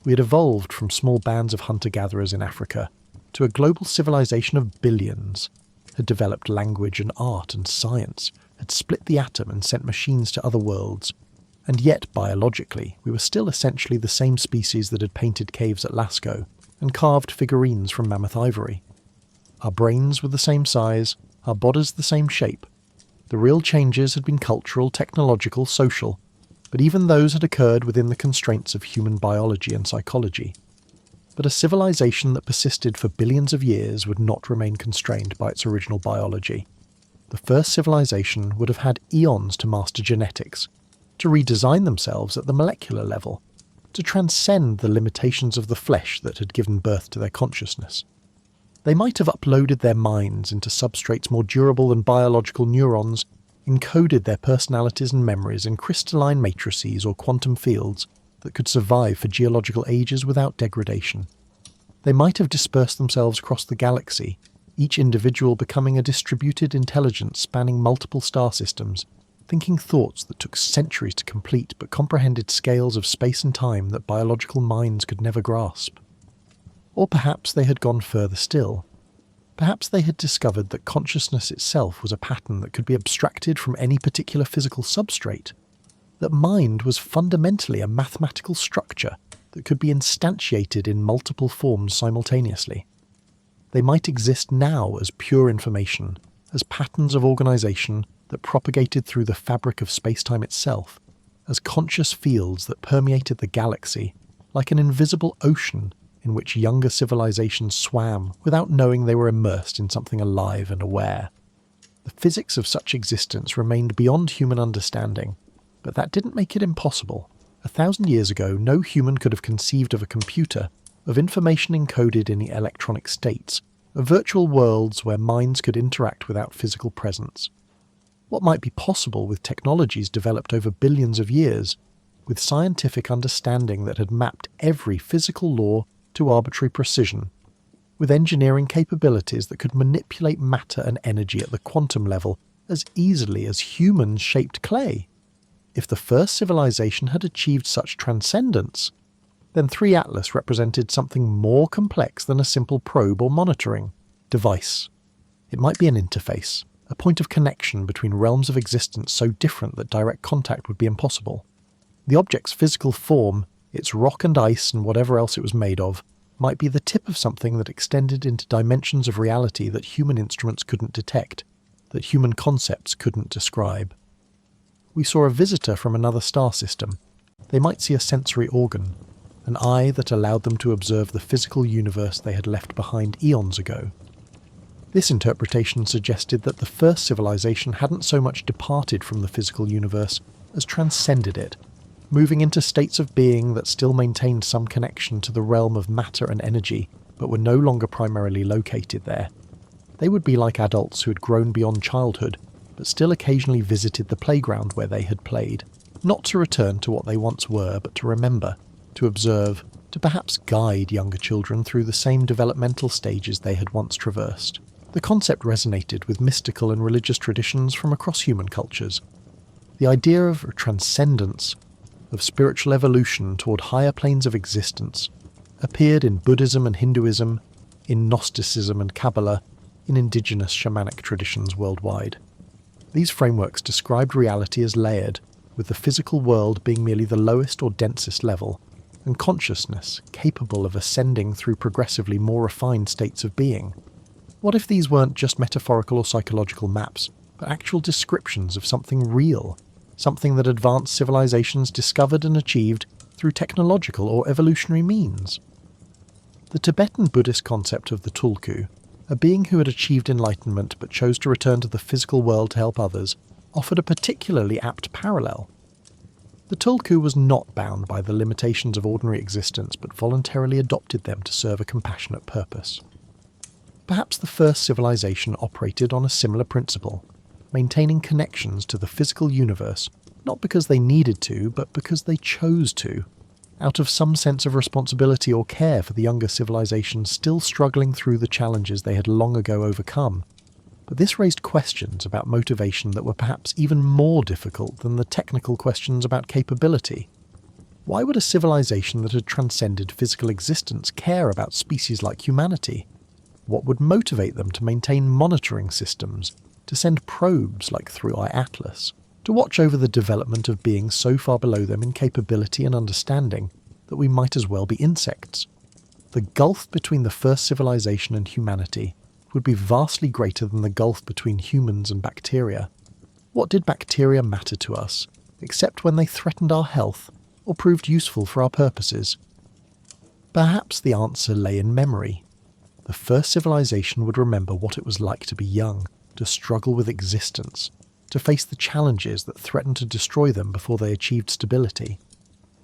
We had evolved from small bands of hunter-gatherers in Africa to a global civilization of billions, had developed language and art and science, had split the atom and sent machines to other worlds, and yet biologically we were still essentially the same species that had painted caves at Lascaux and carved figurines from mammoth ivory. Our brains were the same size, our bodies the same shape. The real changes had been cultural, technological, social, but even those had occurred within the constraints of human biology and psychology. But a civilization that persisted for billions of years would not remain constrained by its original biology. The first civilization would have had eons to master genetics, to redesign themselves at the molecular level, to transcend the limitations of the flesh that had given birth to their consciousness. They might have uploaded their minds into substrates more durable than biological neurons, encoded their personalities and memories in crystalline matrices or quantum fields that could survive for geological ages without degradation. They might have dispersed themselves across the galaxy, each individual becoming a distributed intelligence spanning multiple star systems, thinking thoughts that took centuries to complete but comprehended scales of space and time that biological minds could never grasp. Or perhaps they had gone further still. Perhaps they had discovered that consciousness itself was a pattern that could be abstracted from any particular physical substrate, that mind was fundamentally a mathematical structure that could be instantiated in multiple forms simultaneously. They might exist now as pure information, as patterns of organisation that propagated through the fabric of space-time itself, as conscious fields that permeated the galaxy, like an invisible ocean in which younger civilizations swam without knowing they were immersed in something alive and aware. The physics of such existence remained beyond human understanding, but that didn't make it impossible. 1,000 years ago, no human could have conceived of a computer, of information encoded in the electronic states, of virtual worlds where minds could interact without physical presence. What might be possible with technologies developed over billions of years, with scientific understanding that had mapped every physical law to arbitrary precision, with engineering capabilities that could manipulate matter and energy at the quantum level as easily as humans shaped clay? If the first civilization had achieved such transcendence, then 3 Atlas represented something more complex than a simple probe or monitoring device. It might be an interface, a point of connection between realms of existence so different that direct contact would be impossible. The object's physical form, its rock and ice and whatever else it was made of, might be the tip of something that extended into dimensions of reality that human instruments couldn't detect, that human concepts couldn't describe. We saw a visitor from another star system. They might see a sensory organ, an eye that allowed them to observe the physical universe they had left behind eons ago. This interpretation suggested that the first civilization hadn't so much departed from the physical universe as transcended it, moving into states of being that still maintained some connection to the realm of matter and energy, but were no longer primarily located there. They would be like adults who had grown beyond childhood, but still occasionally visited the playground where they had played, not to return to what they once were, but to remember, to observe, to perhaps guide younger children through the same developmental stages they had once traversed. The concept resonated with mystical and religious traditions from across human cultures. The idea of transcendence, of spiritual evolution toward higher planes of existence, appeared in Buddhism and Hinduism, in Gnosticism and Kabbalah, in indigenous shamanic traditions worldwide. These frameworks described reality as layered, with the physical world being merely the lowest or densest level, and consciousness capable of ascending through progressively more refined states of being. What if these weren't just metaphorical or psychological maps, but actual descriptions of something real, something that advanced civilizations discovered and achieved through technological or evolutionary means? The Tibetan Buddhist concept of the tulku, a being who had achieved enlightenment but chose to return to the physical world to help others, offered a particularly apt parallel. The tulku was not bound by the limitations of ordinary existence but voluntarily adopted them to serve a compassionate purpose. Perhaps the first civilization operated on a similar principle, maintaining connections to the physical universe, not because they needed to, but because they chose to, out of some sense of responsibility or care for the younger civilizations still struggling through the challenges they had long ago overcome. But this raised questions about motivation that were perhaps even more difficult than the technical questions about capability. Why would a civilization that had transcended physical existence care about species like humanity? What would motivate them to maintain monitoring systems, to send probes like 3i Atlas, to watch over the development of beings so far below them in capability and understanding that we might as well be insects? The gulf between the first civilization and humanity would be vastly greater than the gulf between humans and bacteria. What did bacteria matter to us, except when they threatened our health or proved useful for our purposes? Perhaps the answer lay in memory. The first civilization would remember what it was like to be young, to struggle with existence, to face the challenges that threatened to destroy them before they achieved stability.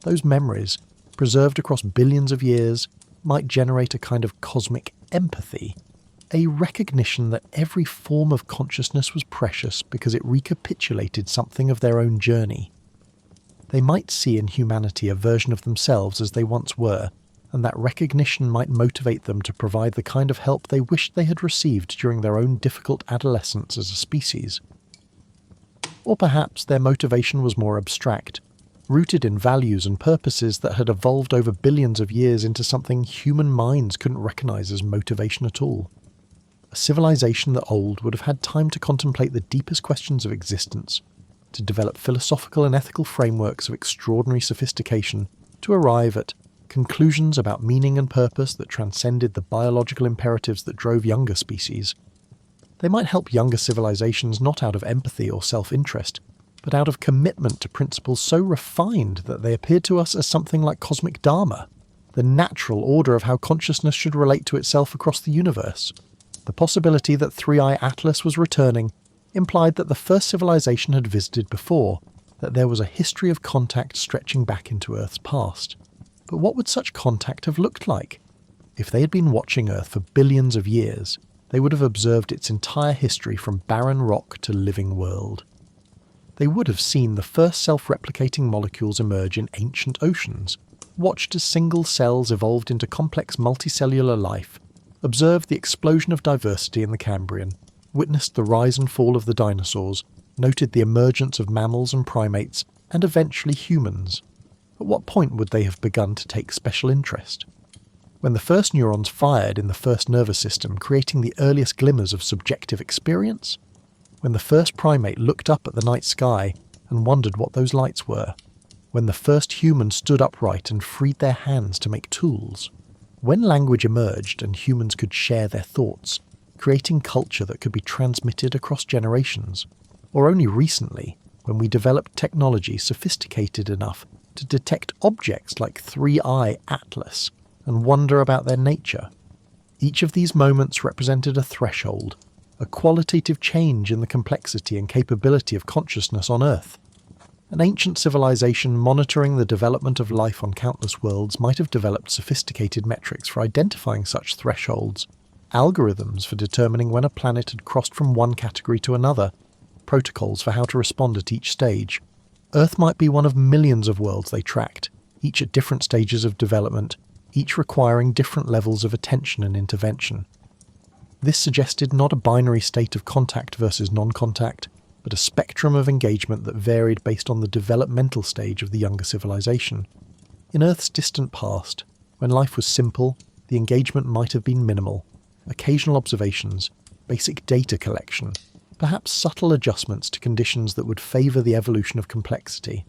Those memories, preserved across billions of years, might generate a kind of cosmic empathy, a recognition that every form of consciousness was precious because it recapitulated something of their own journey. They might see in humanity a version of themselves as they once were, and that recognition might motivate them to provide the kind of help they wished they had received during their own difficult adolescence as a species. Or perhaps their motivation was more abstract, rooted in values and purposes that had evolved over billions of years into something human minds couldn't recognize as motivation at all. A civilization that old would have had time to contemplate the deepest questions of existence, to develop philosophical and ethical frameworks of extraordinary sophistication, to arrive at conclusions about meaning and purpose that transcended the biological imperatives that drove younger species. They might help younger civilizations not out of empathy or self-interest, but out of commitment to principles so refined that they appeared to us as something like cosmic dharma, the natural order of how consciousness should relate to itself across the universe. The possibility that 3i Atlas was returning implied that the first civilization had visited before, that there was a history of contact stretching back into Earth's past. But what would such contact have looked like? If they had been watching Earth for billions of years, they would have observed its entire history from barren rock to living world. They would have seen the first self-replicating molecules emerge in ancient oceans, watched as single cells evolved into complex multicellular life, observed the explosion of diversity in the Cambrian, witnessed the rise and fall of the dinosaurs, noted the emergence of mammals and primates, and eventually humans. At what point would they have begun to take special interest? When the first neurons fired in the first nervous system, creating the earliest glimmers of subjective experience? When the first primate looked up at the night sky and wondered what those lights were? When the first human stood upright and freed their hands to make tools? When language emerged and humans could share their thoughts, creating culture that could be transmitted across generations? Or only recently, when we developed technology sophisticated enough to detect objects like 3i Atlas and wonder about their nature? Each of these moments represented a threshold, a qualitative change in the complexity and capability of consciousness on Earth. An ancient civilization monitoring the development of life on countless worlds might have developed sophisticated metrics for identifying such thresholds, algorithms for determining when a planet had crossed from one category to another, protocols for how to respond at each stage. Earth might be one of millions of worlds they tracked, each at different stages of development, each requiring different levels of attention and intervention. This suggested not a binary state of contact versus non-contact, but a spectrum of engagement that varied based on the developmental stage of the younger civilization. In Earth's distant past, when life was simple, the engagement might have been minimal. Occasional observations, basic data collection, perhaps subtle adjustments to conditions that would favour the evolution of complexity.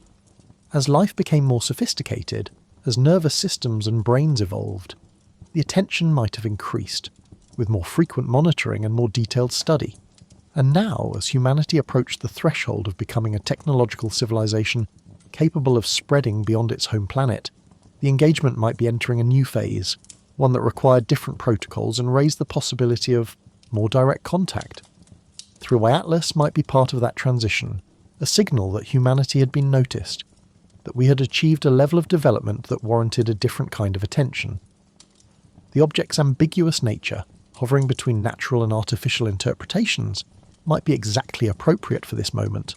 As life became more sophisticated, as nervous systems and brains evolved, the attention might have increased, with more frequent monitoring and more detailed study. And now, as humanity approached the threshold of becoming a technological civilization capable of spreading beyond its home planet, the engagement might be entering a new phase, one that required different protocols and raised the possibility of more direct contact. 3i Atlas might be part of that transition, a signal that humanity had been noticed, that we had achieved a level of development that warranted a different kind of attention. The object's ambiguous nature, hovering between natural and artificial interpretations, might be exactly appropriate for this moment.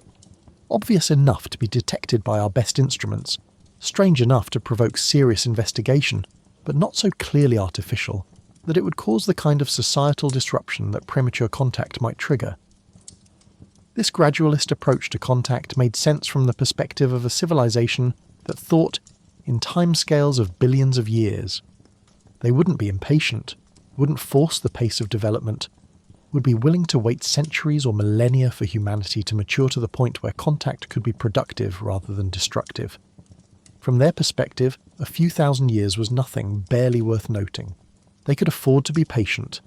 Obvious enough to be detected by our best instruments, strange enough to provoke serious investigation, but not so clearly artificial that it would cause the kind of societal disruption that premature contact might trigger. This gradualist approach to contact made sense from the perspective of a civilization that thought in timescales of billions of years. They wouldn't be impatient, wouldn't force the pace of development, would be willing to wait centuries or millennia for humanity to mature to the point where contact could be productive rather than destructive. From their perspective, a few thousand years was nothing barely worth noting. They could afford to be patient,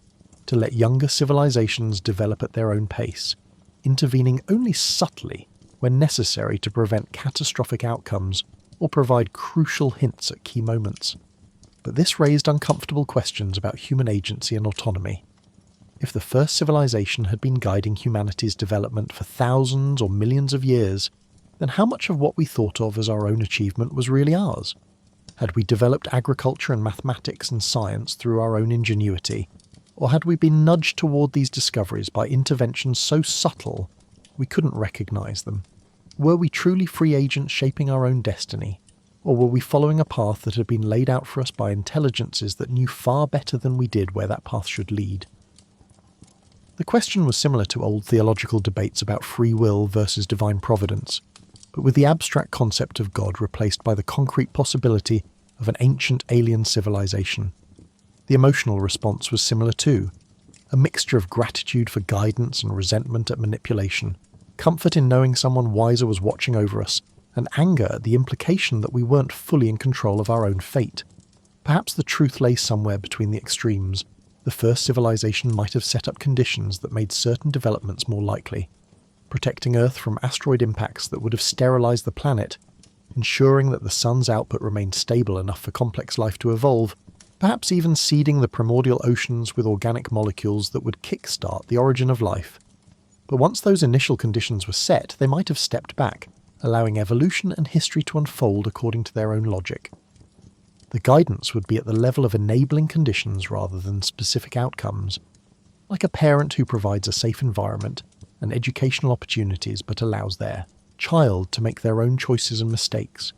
to let younger civilizations develop at their own pace, intervening only subtly when necessary to prevent catastrophic outcomes or provide crucial hints at key moments. But this raised uncomfortable questions about human agency and autonomy. If the first civilization had been guiding humanity's development for thousands or millions of years, then how much of what we thought of as our own achievement was really ours? Had we developed agriculture and mathematics and science through our own ingenuity, or had we been nudged toward these discoveries by interventions so subtle we couldn't recognize them? Were we truly free agents shaping our own destiny, or were we following a path that had been laid out for us by intelligences that knew far better than we did where that path should lead? The question was similar to old theological debates about free will versus divine providence, but with the abstract concept of God replaced by the concrete possibility of an ancient alien civilization. The emotional response was similar too, a mixture of gratitude for guidance and resentment at manipulation, comfort in knowing someone wiser was watching over us, and anger at the implication that we weren't fully in control of our own fate. Perhaps the truth lay somewhere between the extremes. The first civilization might have set up conditions that made certain developments more likely, protecting Earth from asteroid impacts that would have sterilized the planet, ensuring that the sun's output remained stable enough for complex life to evolve, perhaps even seeding the primordial oceans with organic molecules that would kickstart the origin of life. But once those initial conditions were set, they might have stepped back, allowing evolution and history to unfold according to their own logic. The guidance would be at the level of enabling conditions rather than specific outcomes, like a parent who provides a safe environment and educational opportunities but allows their child to make their own choices and mistakes.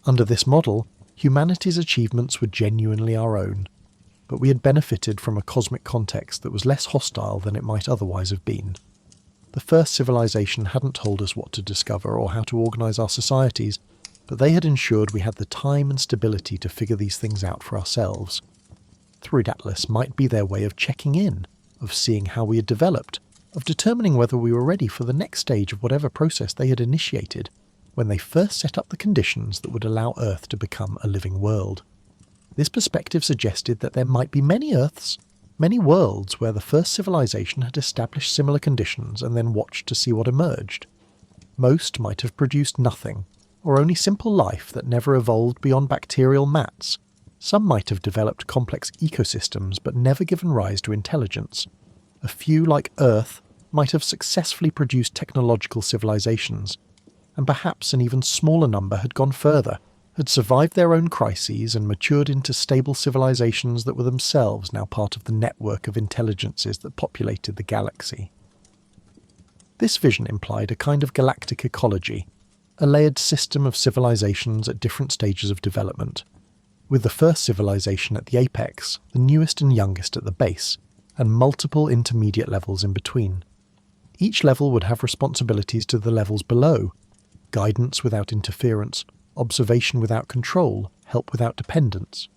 Under this model, humanity's achievements were genuinely our own, but we had benefited from a cosmic context that was less hostile than it might otherwise have been. The first civilization hadn't told us what to discover or how to organise our societies, but they had ensured we had the time and stability to figure these things out for ourselves. Through Atlas might be their way of checking in, of seeing how we had developed, of determining whether we were ready for the next stage of whatever process they had initiated when they first set up the conditions that would allow Earth to become a living world. This perspective suggested that there might be many Earths, many worlds where the first civilization had established similar conditions and then watched to see what emerged. Most might have produced nothing, or only simple life that never evolved beyond bacterial mats. Some might have developed complex ecosystems but never given rise to intelligence. A few, like Earth, might have successfully produced technological civilizations, and perhaps an even smaller number had gone further, had survived their own crises and matured into stable civilizations that were themselves now part of the network of intelligences that populated the galaxy. This vision implied a kind of galactic ecology, a layered system of civilizations at different stages of development, with the first civilization at the apex, the newest and youngest at the base, and multiple intermediate levels in between. Each level would have responsibilities to the levels below: guidance without interference, observation without control, help without dependence.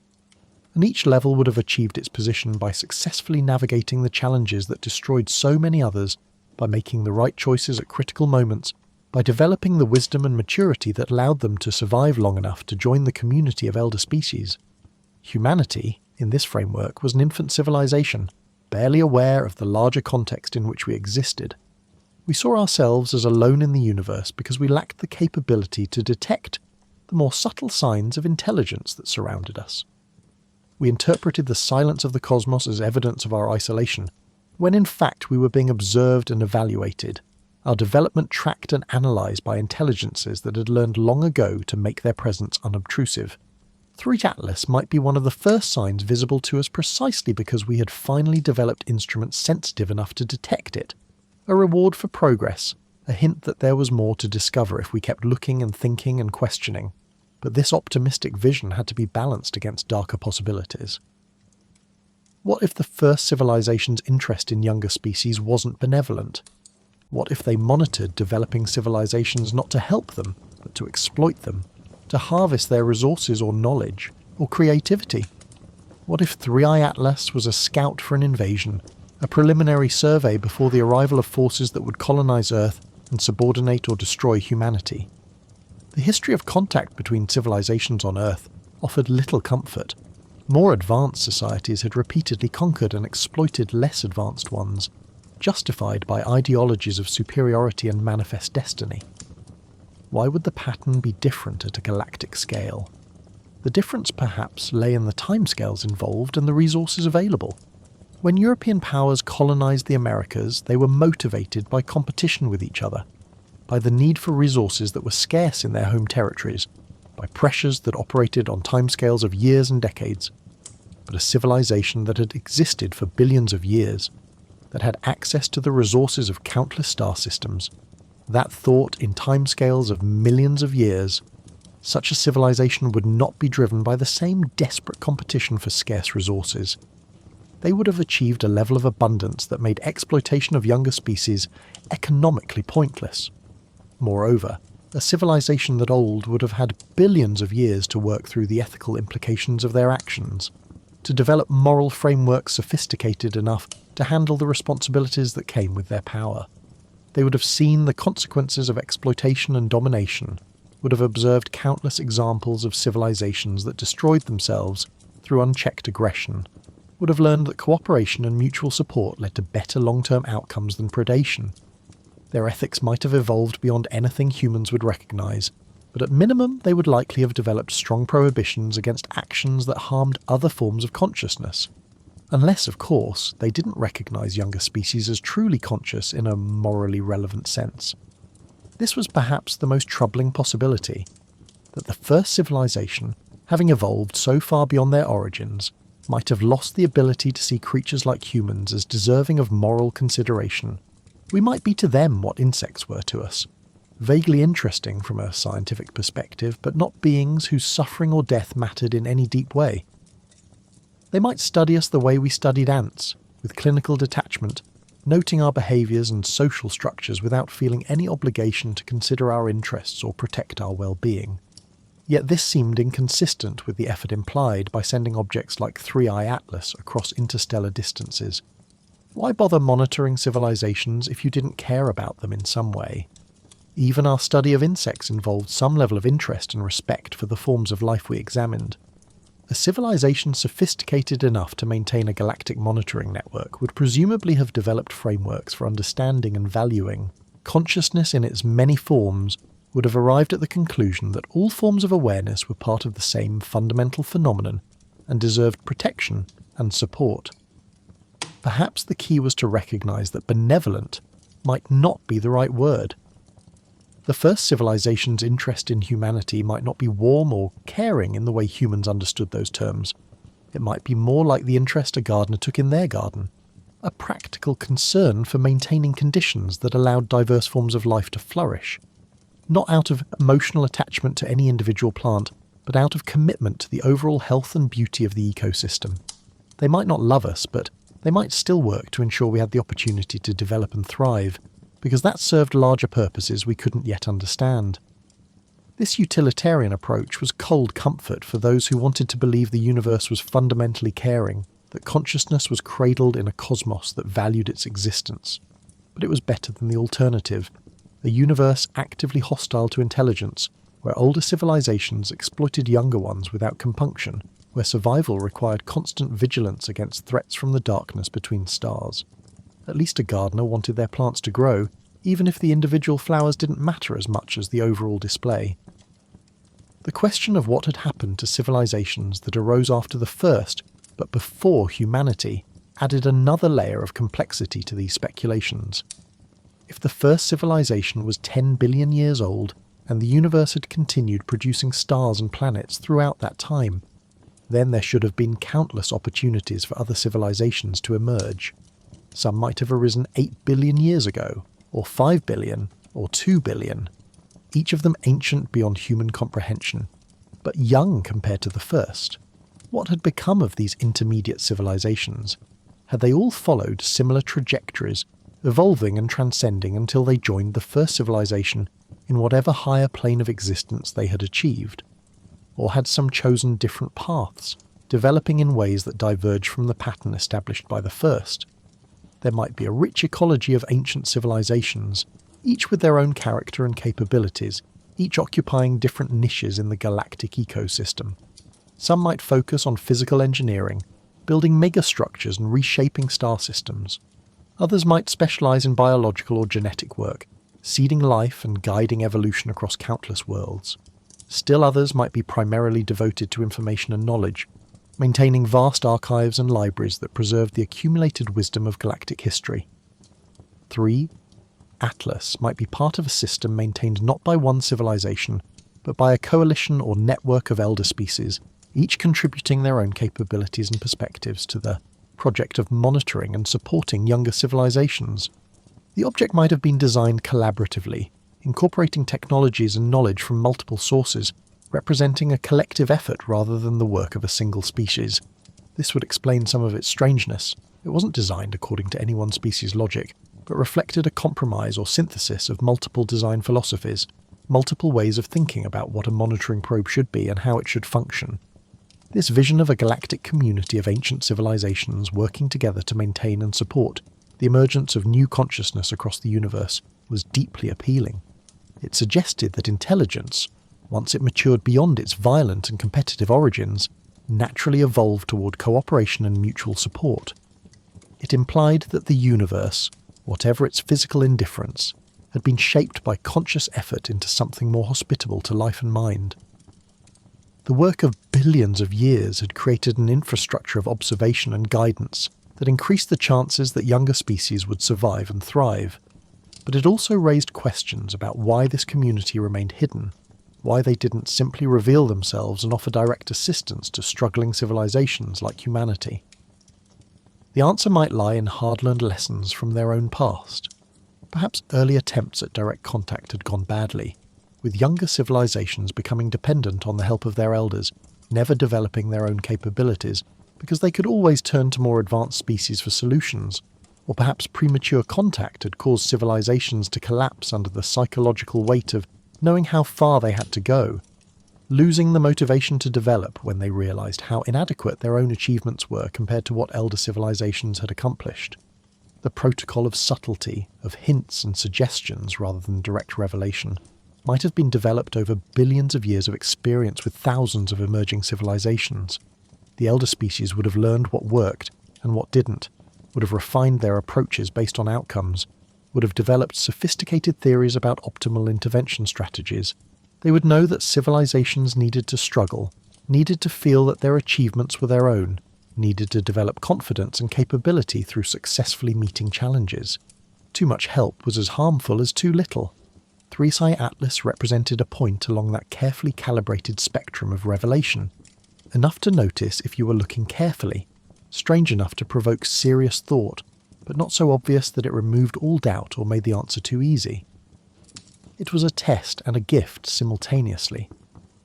And each level would have achieved its position by successfully navigating the challenges that destroyed so many others, by making the right choices at critical moments, by developing the wisdom and maturity that allowed them to survive long enough to join the community of elder species. Humanity, in this framework, was an infant civilization, barely aware of the larger context in which we existed. We saw ourselves as alone in the universe because we lacked the capability to detect the more subtle signs of intelligence that surrounded us. We interpreted the silence of the cosmos as evidence of our isolation, when in fact we were being observed and evaluated, our development tracked and analysed by intelligences that had learned long ago to make their presence unobtrusive. Threat Atlas might be one of the first signs visible to us precisely because we had finally developed instruments sensitive enough to detect it. A reward for progress, a hint that there was more to discover if we kept looking and thinking and questioning. But this optimistic vision had to be balanced against darker possibilities. What if the first civilization's interest in younger species wasn't benevolent? What if they monitored developing civilizations not to help them, but to exploit them, to harvest their resources or knowledge, or creativity? What if 3i Atlas was a scout for an invasion, a preliminary survey before the arrival of forces that would colonize Earth and subordinate or destroy humanity? The history of contact between civilizations on Earth offered little comfort. More advanced societies had repeatedly conquered and exploited less advanced ones, justified by ideologies of superiority and manifest destiny. Why would the pattern be different at a galactic scale? The difference perhaps lay in the timescales involved and the resources available. When European powers colonized the Americas, they were motivated by competition with each other, by the need for resources that were scarce in their home territories, by pressures that operated on timescales of years and decades. But a civilization that had existed for billions of years, that had access to the resources of countless star systems, that thought in timescales of millions of years, such a civilization would not be driven by the same desperate competition for scarce resources. they would have achieved a level of abundance that made exploitation of younger species economically pointless. Moreover, a civilization that old would have had billions of years to work through the ethical implications of their actions, to develop moral frameworks sophisticated enough to handle the responsibilities that came with their power. They would have seen the consequences of exploitation and domination, would have observed countless examples of civilizations that destroyed themselves through unchecked aggression, would have learned that cooperation and mutual support led to better long-term outcomes than predation. Their ethics might have evolved beyond anything humans would recognize, but at minimum they would likely have developed strong prohibitions against actions that harmed other forms of consciousness. Unless, of course, they didn't recognize younger species as truly conscious in a morally relevant sense. This was perhaps the most troubling possibility, that the first civilization, having evolved so far beyond their origins, might have lost the ability to see creatures like humans as deserving of moral consideration. We might be to them what insects were to us, vaguely interesting from a scientific perspective, but not beings whose suffering or death mattered in any deep way. They might study us the way we studied ants, with clinical detachment, noting our behaviours and social structures without feeling any obligation to consider our interests or protect our well-being. Yet this seemed inconsistent with the effort implied by sending objects like 3I Atlas across interstellar distances. Why bother monitoring civilizations if you didn't care about them in some way? Even our study of insects involved some level of interest and respect for the forms of life we examined. A civilization sophisticated enough to maintain a galactic monitoring network would presumably have developed frameworks for understanding and valuing consciousness in its many forms, would have arrived at the conclusion that all forms of awareness were part of the same fundamental phenomenon and deserved protection and support. Perhaps the key was to recognise that benevolent might not be the right word. The first civilization's interest in humanity might not be warm or caring in the way humans understood those terms. It might be more like the interest a gardener took in their garden, a practical concern for maintaining conditions that allowed diverse forms of life to flourish, not out of emotional attachment to any individual plant, but out of commitment to the overall health and beauty of the ecosystem. They might not love us, but they might still work to ensure we had the opportunity to develop and thrive, because that served larger purposes we couldn't yet understand. This utilitarian approach was cold comfort for those who wanted to believe the universe was fundamentally caring, that consciousness was cradled in a cosmos that valued its existence. But it was better than the alternative, a universe actively hostile to intelligence, where older civilizations exploited younger ones without compunction, where survival required constant vigilance against threats from the darkness between stars. At least a gardener wanted their plants to grow, even if the individual flowers didn't matter as much as the overall display. The question of what had happened to civilizations that arose after the first, but before humanity, added another layer of complexity to these speculations. If the first civilization was 10 billion years old, and the universe had continued producing stars and planets throughout that time, then there should have been countless opportunities for other civilizations to emerge. Some might have arisen 8 billion years ago, or 5 billion, or 2 billion, each of them ancient beyond human comprehension, but young compared to the first. What had become of these intermediate civilizations? Had they all followed similar trajectories, evolving and transcending until they joined the first civilization in whatever higher plane of existence they had achieved? Or had some chosen different paths, developing in ways that diverged from the pattern established by the first? There might be a rich ecology of ancient civilizations, each with their own character and capabilities, each occupying different niches in the galactic ecosystem. Some might focus on physical engineering, building megastructures and reshaping star systems. Others might specialize in biological or genetic work, seeding life and guiding evolution across countless worlds. Still others might be primarily devoted to information and knowledge, maintaining vast archives and libraries that preserved the accumulated wisdom of galactic history. 3. Atlas might be part of a system maintained not by one civilization, but by a coalition or network of elder species, each contributing their own capabilities and perspectives to the project of monitoring and supporting younger civilizations. The object might have been designed collaboratively, incorporating technologies and knowledge from multiple sources, representing a collective effort rather than the work of a single species. This would explain some of its strangeness. It wasn't designed according to any one species' logic, but reflected a compromise or synthesis of multiple design philosophies, multiple ways of thinking about what a monitoring probe should be and how it should function. This vision of a galactic community of ancient civilizations working together to maintain and support the emergence of new consciousness across the universe was deeply appealing. It suggested that intelligence, once it matured beyond its violent and competitive origins, naturally evolved toward cooperation and mutual support. It implied that the universe, whatever its physical indifference, had been shaped by conscious effort into something more hospitable to life and mind. The work of billions of years had created an infrastructure of observation and guidance that increased the chances that younger species would survive and thrive. But it also raised questions about why this community remained hidden, why they didn't simply reveal themselves and offer direct assistance to struggling civilizations like humanity. The answer might lie in hard-learned lessons from their own past. Perhaps early attempts at direct contact had gone badly, with younger civilizations becoming dependent on the help of their elders, never developing their own capabilities, because they could always turn to more advanced species for solutions. Or perhaps premature contact had caused civilizations to collapse under the psychological weight of knowing how far they had to go, losing the motivation to develop when they realized how inadequate their own achievements were compared to what elder civilizations had accomplished. The protocol of subtlety, of hints and suggestions rather than direct revelation, might have been developed over billions of years of experience with thousands of emerging civilizations. The elder species would have learned what worked and what didn't, would have refined their approaches based on outcomes, would have developed sophisticated theories about optimal intervention strategies. They would know that civilizations needed to struggle, needed to feel that their achievements were their own, needed to develop confidence and capability through successfully meeting challenges. Too much help was as harmful as too little. 3Psi Atlas represented a point along that carefully calibrated spectrum of revelation, enough to notice if you were looking carefully, strange enough to provoke serious thought, but not so obvious that it removed all doubt or made the answer too easy. It was a test and a gift simultaneously,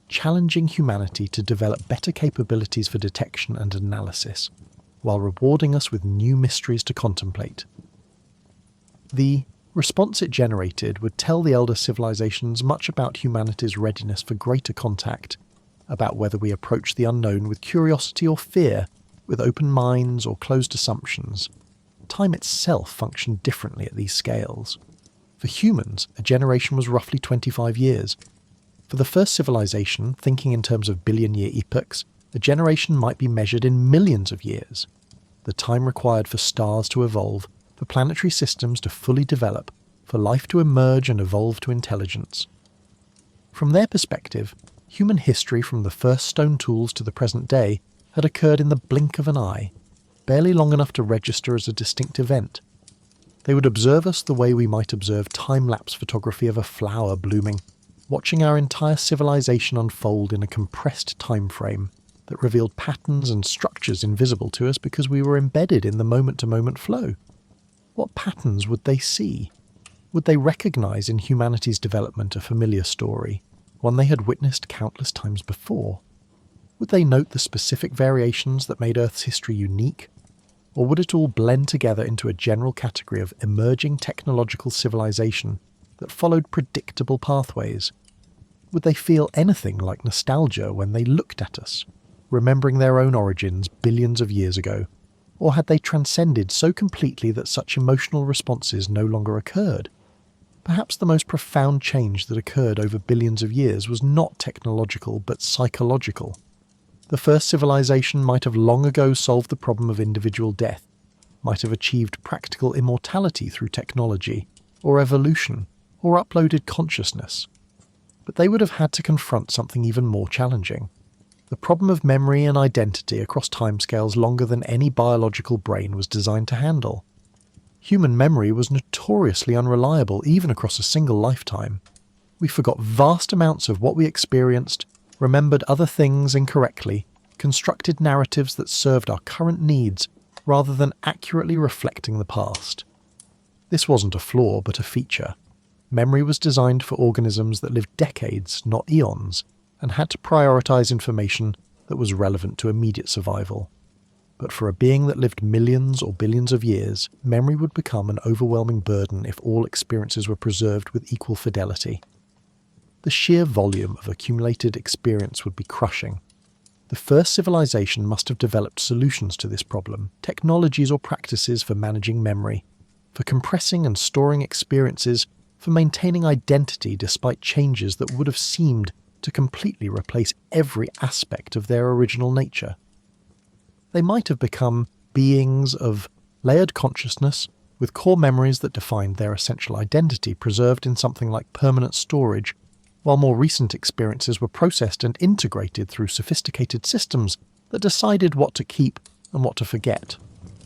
challenging humanity to develop better capabilities for detection and analysis, while rewarding us with new mysteries to contemplate. The response it generated would tell the elder civilizations much about humanity's readiness for greater contact, about whether we approach the unknown with curiosity or fear, with open minds or closed assumptions. Time itself functioned differently at these scales. For humans, a generation was roughly 25 years. For the first civilization, thinking in terms of billion-year epochs, a generation might be measured in millions of years. The time required for stars to evolve, for planetary systems to fully develop, for life to emerge and evolve to intelligence. From their perspective, human history from the first stone tools to the present day had occurred in the blink of an eye, barely long enough to register as a distinct event. They would observe us the way we might observe time-lapse photography of a flower blooming, watching our entire civilization unfold in a compressed time frame that revealed patterns and structures invisible to us because we were embedded in the moment-to-moment flow. What patterns would they see? Would they recognize in humanity's development a familiar story, one they had witnessed countless times before? Would they note the specific variations that made Earth's history unique? Or would it all blend together into a general category of emerging technological civilization that followed predictable pathways? Would they feel anything like nostalgia when they looked at us, remembering their own origins billions of years ago? Or had they transcended so completely that such emotional responses no longer occurred? Perhaps the most profound change that occurred over billions of years was not technological but psychological. The first civilization might have long ago solved the problem of individual death, might have achieved practical immortality through technology, or evolution, or uploaded consciousness. But they would have had to confront something even more challenging: the problem of memory and identity across timescales longer than any biological brain was designed to handle. Human memory was notoriously unreliable even across a single lifetime. We forgot vast amounts of what we experienced, remembered other things incorrectly, constructed narratives that served our current needs rather than accurately reflecting the past. This wasn't a flaw but a feature. Memory was designed for organisms that lived decades, not eons, and had to prioritize information that was relevant to immediate survival. But for a being that lived millions or billions of years, memory would become an overwhelming burden if all experiences were preserved with equal fidelity. The sheer volume of accumulated experience would be crushing. The first civilization must have developed solutions to this problem, technologies or practices for managing memory, for compressing and storing experiences, for maintaining identity despite changes that would have seemed to completely replace every aspect of their original nature. They might have become beings of layered consciousness with core memories that defined their essential identity preserved in something like permanent storage, while more recent experiences were processed and integrated through sophisticated systems that decided what to keep and what to forget.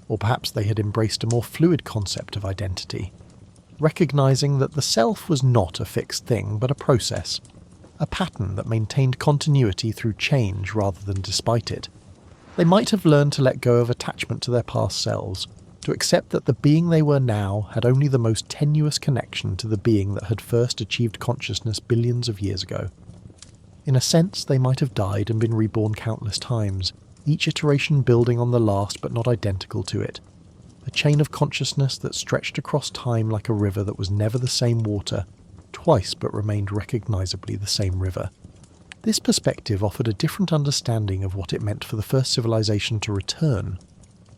Or perhaps they had embraced a more fluid concept of identity, recognizing that the self was not a fixed thing but a process, a pattern that maintained continuity through change rather than despite it. They might have learned to let go of attachment to their past selves, to accept that the being they were now had only the most tenuous connection to the being that had first achieved consciousness billions of years ago. In a sense, they might have died and been reborn countless times, each iteration building on the last but not identical to it. A chain of consciousness that stretched across time like a river that was never the same water, twice but remained recognizably the same river. This perspective offered a different understanding of what it meant for the first civilization to return.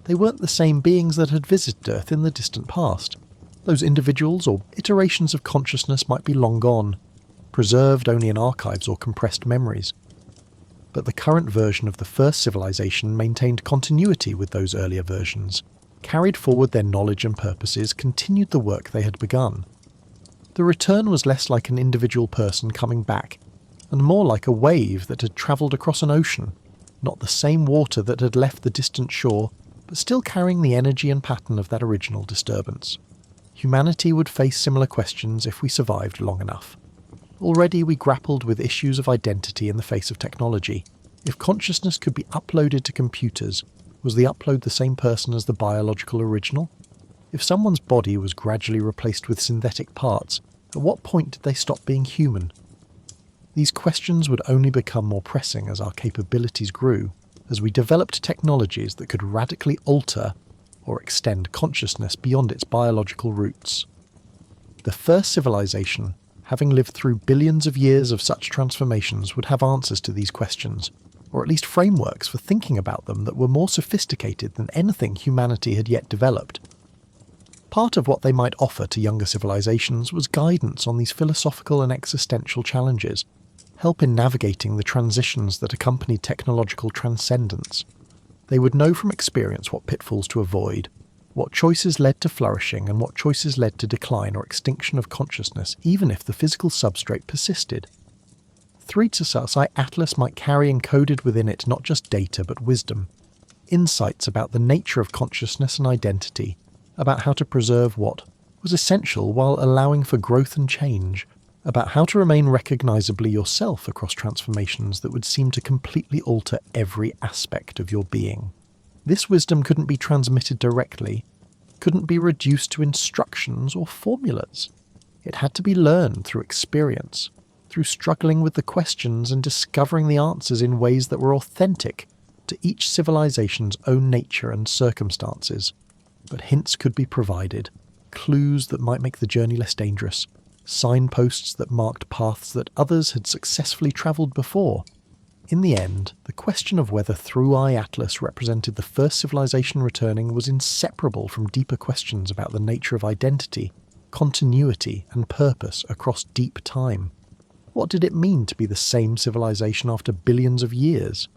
They weren't the same beings that had visited Earth in the distant past. Those individuals or iterations of consciousness might be long gone, preserved only in archives or compressed memories. But the current version of the first civilization maintained continuity with those earlier versions, carried forward their knowledge and purposes, continued the work they had begun. The return was less like an individual person coming back, and more like a wave that had travelled across an ocean, not the same water that had left the distant shore, but still carrying the energy and pattern of that original disturbance. Humanity would face similar questions if we survived long enough. Already we grappled with issues of identity in the face of technology. If consciousness could be uploaded to computers, was the upload the same person as the biological original? If someone's body was gradually replaced with synthetic parts, at what point did they stop being human? These questions would only become more pressing as our capabilities grew, as we developed technologies that could radically alter or extend consciousness beyond its biological roots. The first civilization, having lived through billions of years of such transformations, would have answers to these questions, or at least frameworks for thinking about them that were more sophisticated than anything humanity had yet developed. Part of what they might offer to younger civilizations was guidance on these philosophical and existential challenges, help in navigating the transitions that accompanied technological transcendence. They would know from experience what pitfalls to avoid, what choices led to flourishing and what choices led to decline or extinction of consciousness, even if the physical substrate persisted. 3-I Atlas might carry encoded within it not just data but wisdom, insights about the nature of consciousness and identity, about how to preserve what was essential while allowing for growth and change, about how to remain recognizably yourself across transformations that would seem to completely alter every aspect of your being. This wisdom couldn't be transmitted directly, couldn't be reduced to instructions or formulas. It had to be learned through experience, through struggling with the questions and discovering the answers in ways that were authentic to each civilization's own nature and circumstances. But hints could be provided, clues that might make the journey less dangerous, signposts that marked paths that others had successfully travelled before. In the end, the question of whether 3-I Atlas represented the first civilization returning was inseparable from deeper questions about the nature of identity, continuity, and purpose across deep time. What did it mean to be the same civilization after billions of years?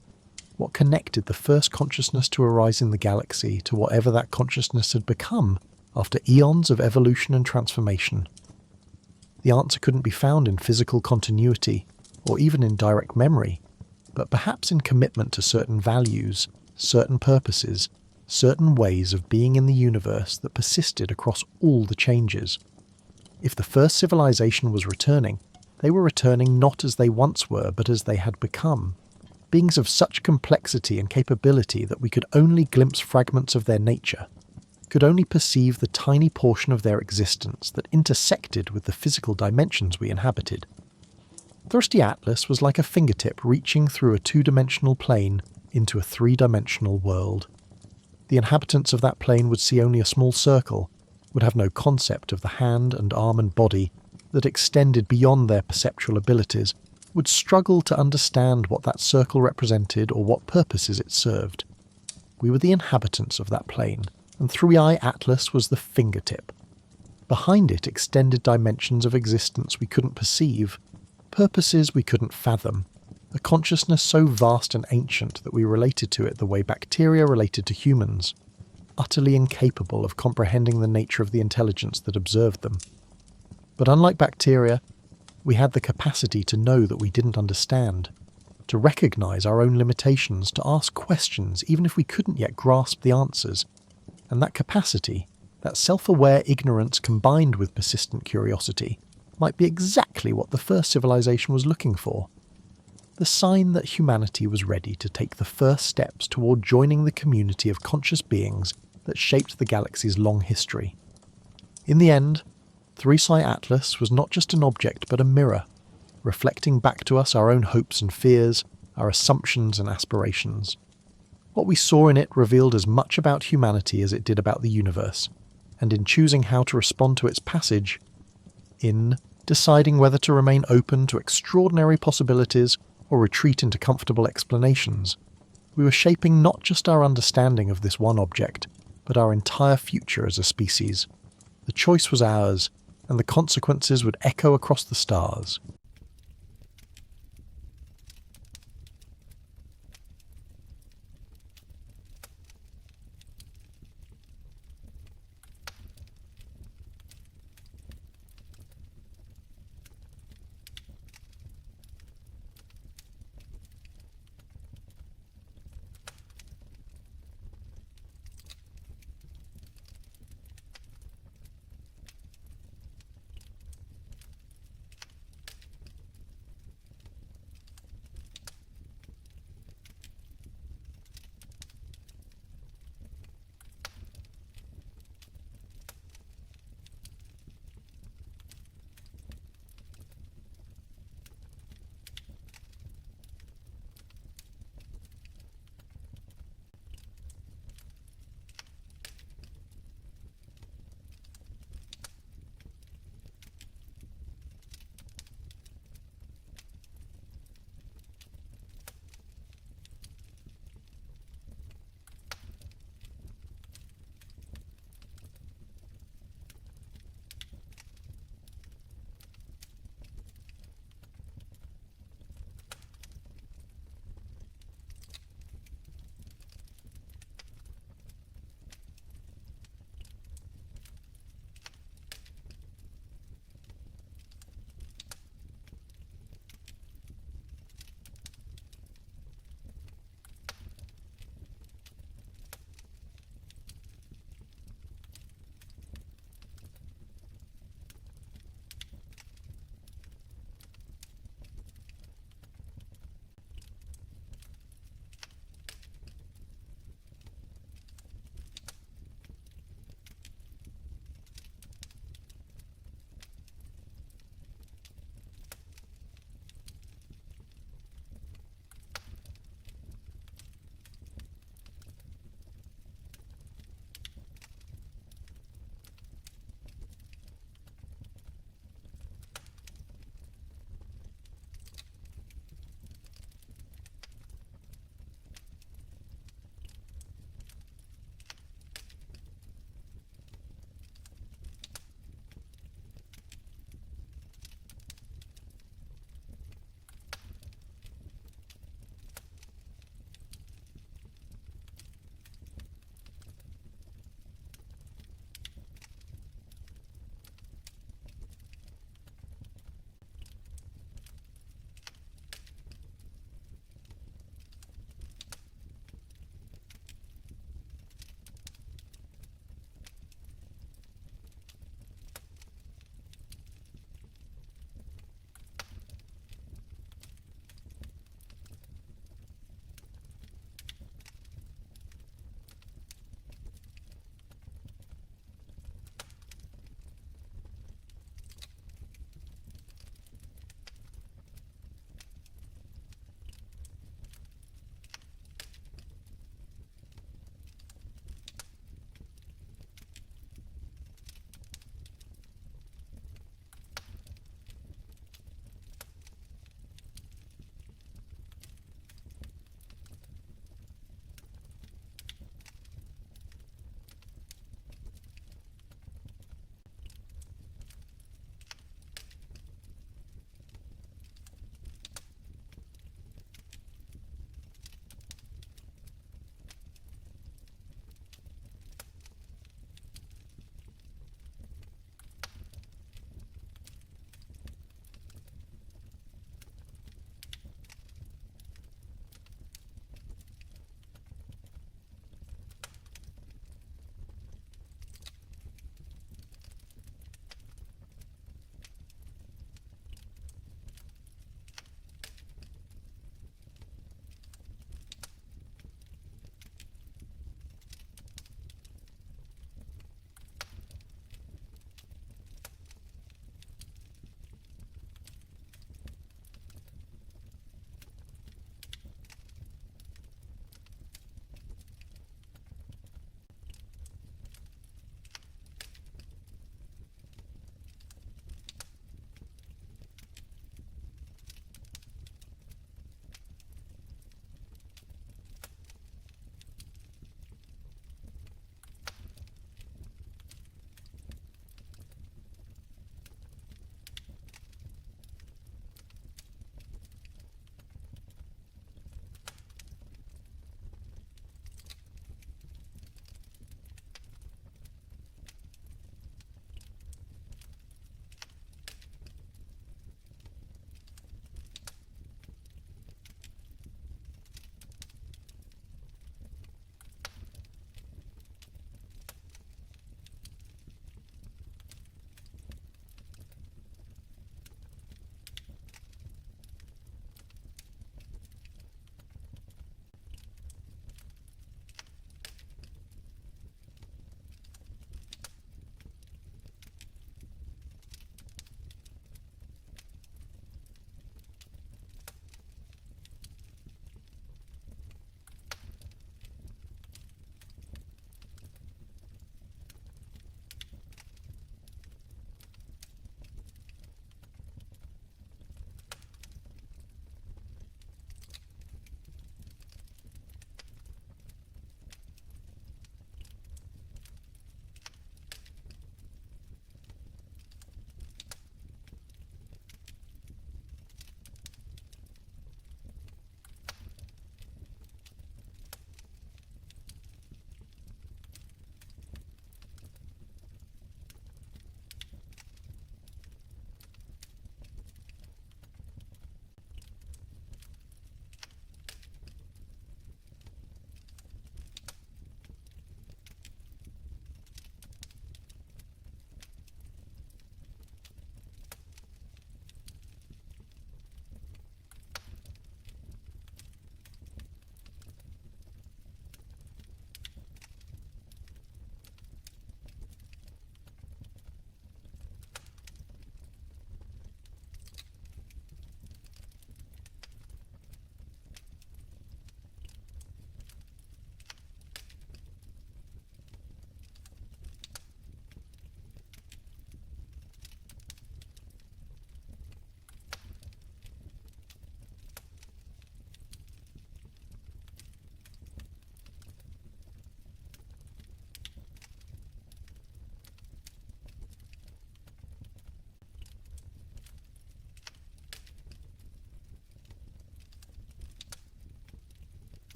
What connected the first consciousness to arise in the galaxy to whatever that consciousness had become after eons of evolution and transformation? The answer couldn't be found in physical continuity, or even in direct memory, but perhaps in commitment to certain values, certain purposes, certain ways of being in the universe that persisted across all the changes. If the first civilization was returning, they were returning not as they once were, but as they had become. Beings of such complexity and capability that we could only glimpse fragments of their nature, could only perceive the tiny portion of their existence that intersected with the physical dimensions we inhabited. 3-I Atlas was like a fingertip reaching through a 2-dimensional plane into a 3-dimensional world. The inhabitants of that plane would see only a small circle, would have no concept of the hand and arm and body that extended beyond their perceptual abilities, would struggle to understand what that circle represented or what purposes it served. We were the inhabitants of that plane, and 3i Atlas was the fingertip. Behind it extended dimensions of existence we couldn't perceive, purposes we couldn't fathom, a consciousness so vast and ancient that we related to it the way bacteria related to humans, utterly incapable of comprehending the nature of the intelligence that observed them. But unlike bacteria, we had the capacity to know that we didn't understand, to recognise our own limitations, to ask questions even if we couldn't yet grasp the answers. And that capacity, that self-aware ignorance combined with persistent curiosity, might be exactly what the first civilization was looking for. The sign that humanity was ready to take the first steps toward joining the community of conscious beings that shaped the galaxy's long history. In the end, 3i Atlas was not just an object but a mirror, reflecting back to us our own hopes and fears, our assumptions and aspirations. What we saw in it revealed as much about humanity as it did about the universe, and in choosing how to respond to its passage, in deciding whether to remain open to extraordinary possibilities or retreat into comfortable explanations, we were shaping not just our understanding of this one object, but our entire future as a species. The choice was ours, and the consequences would echo across the stars.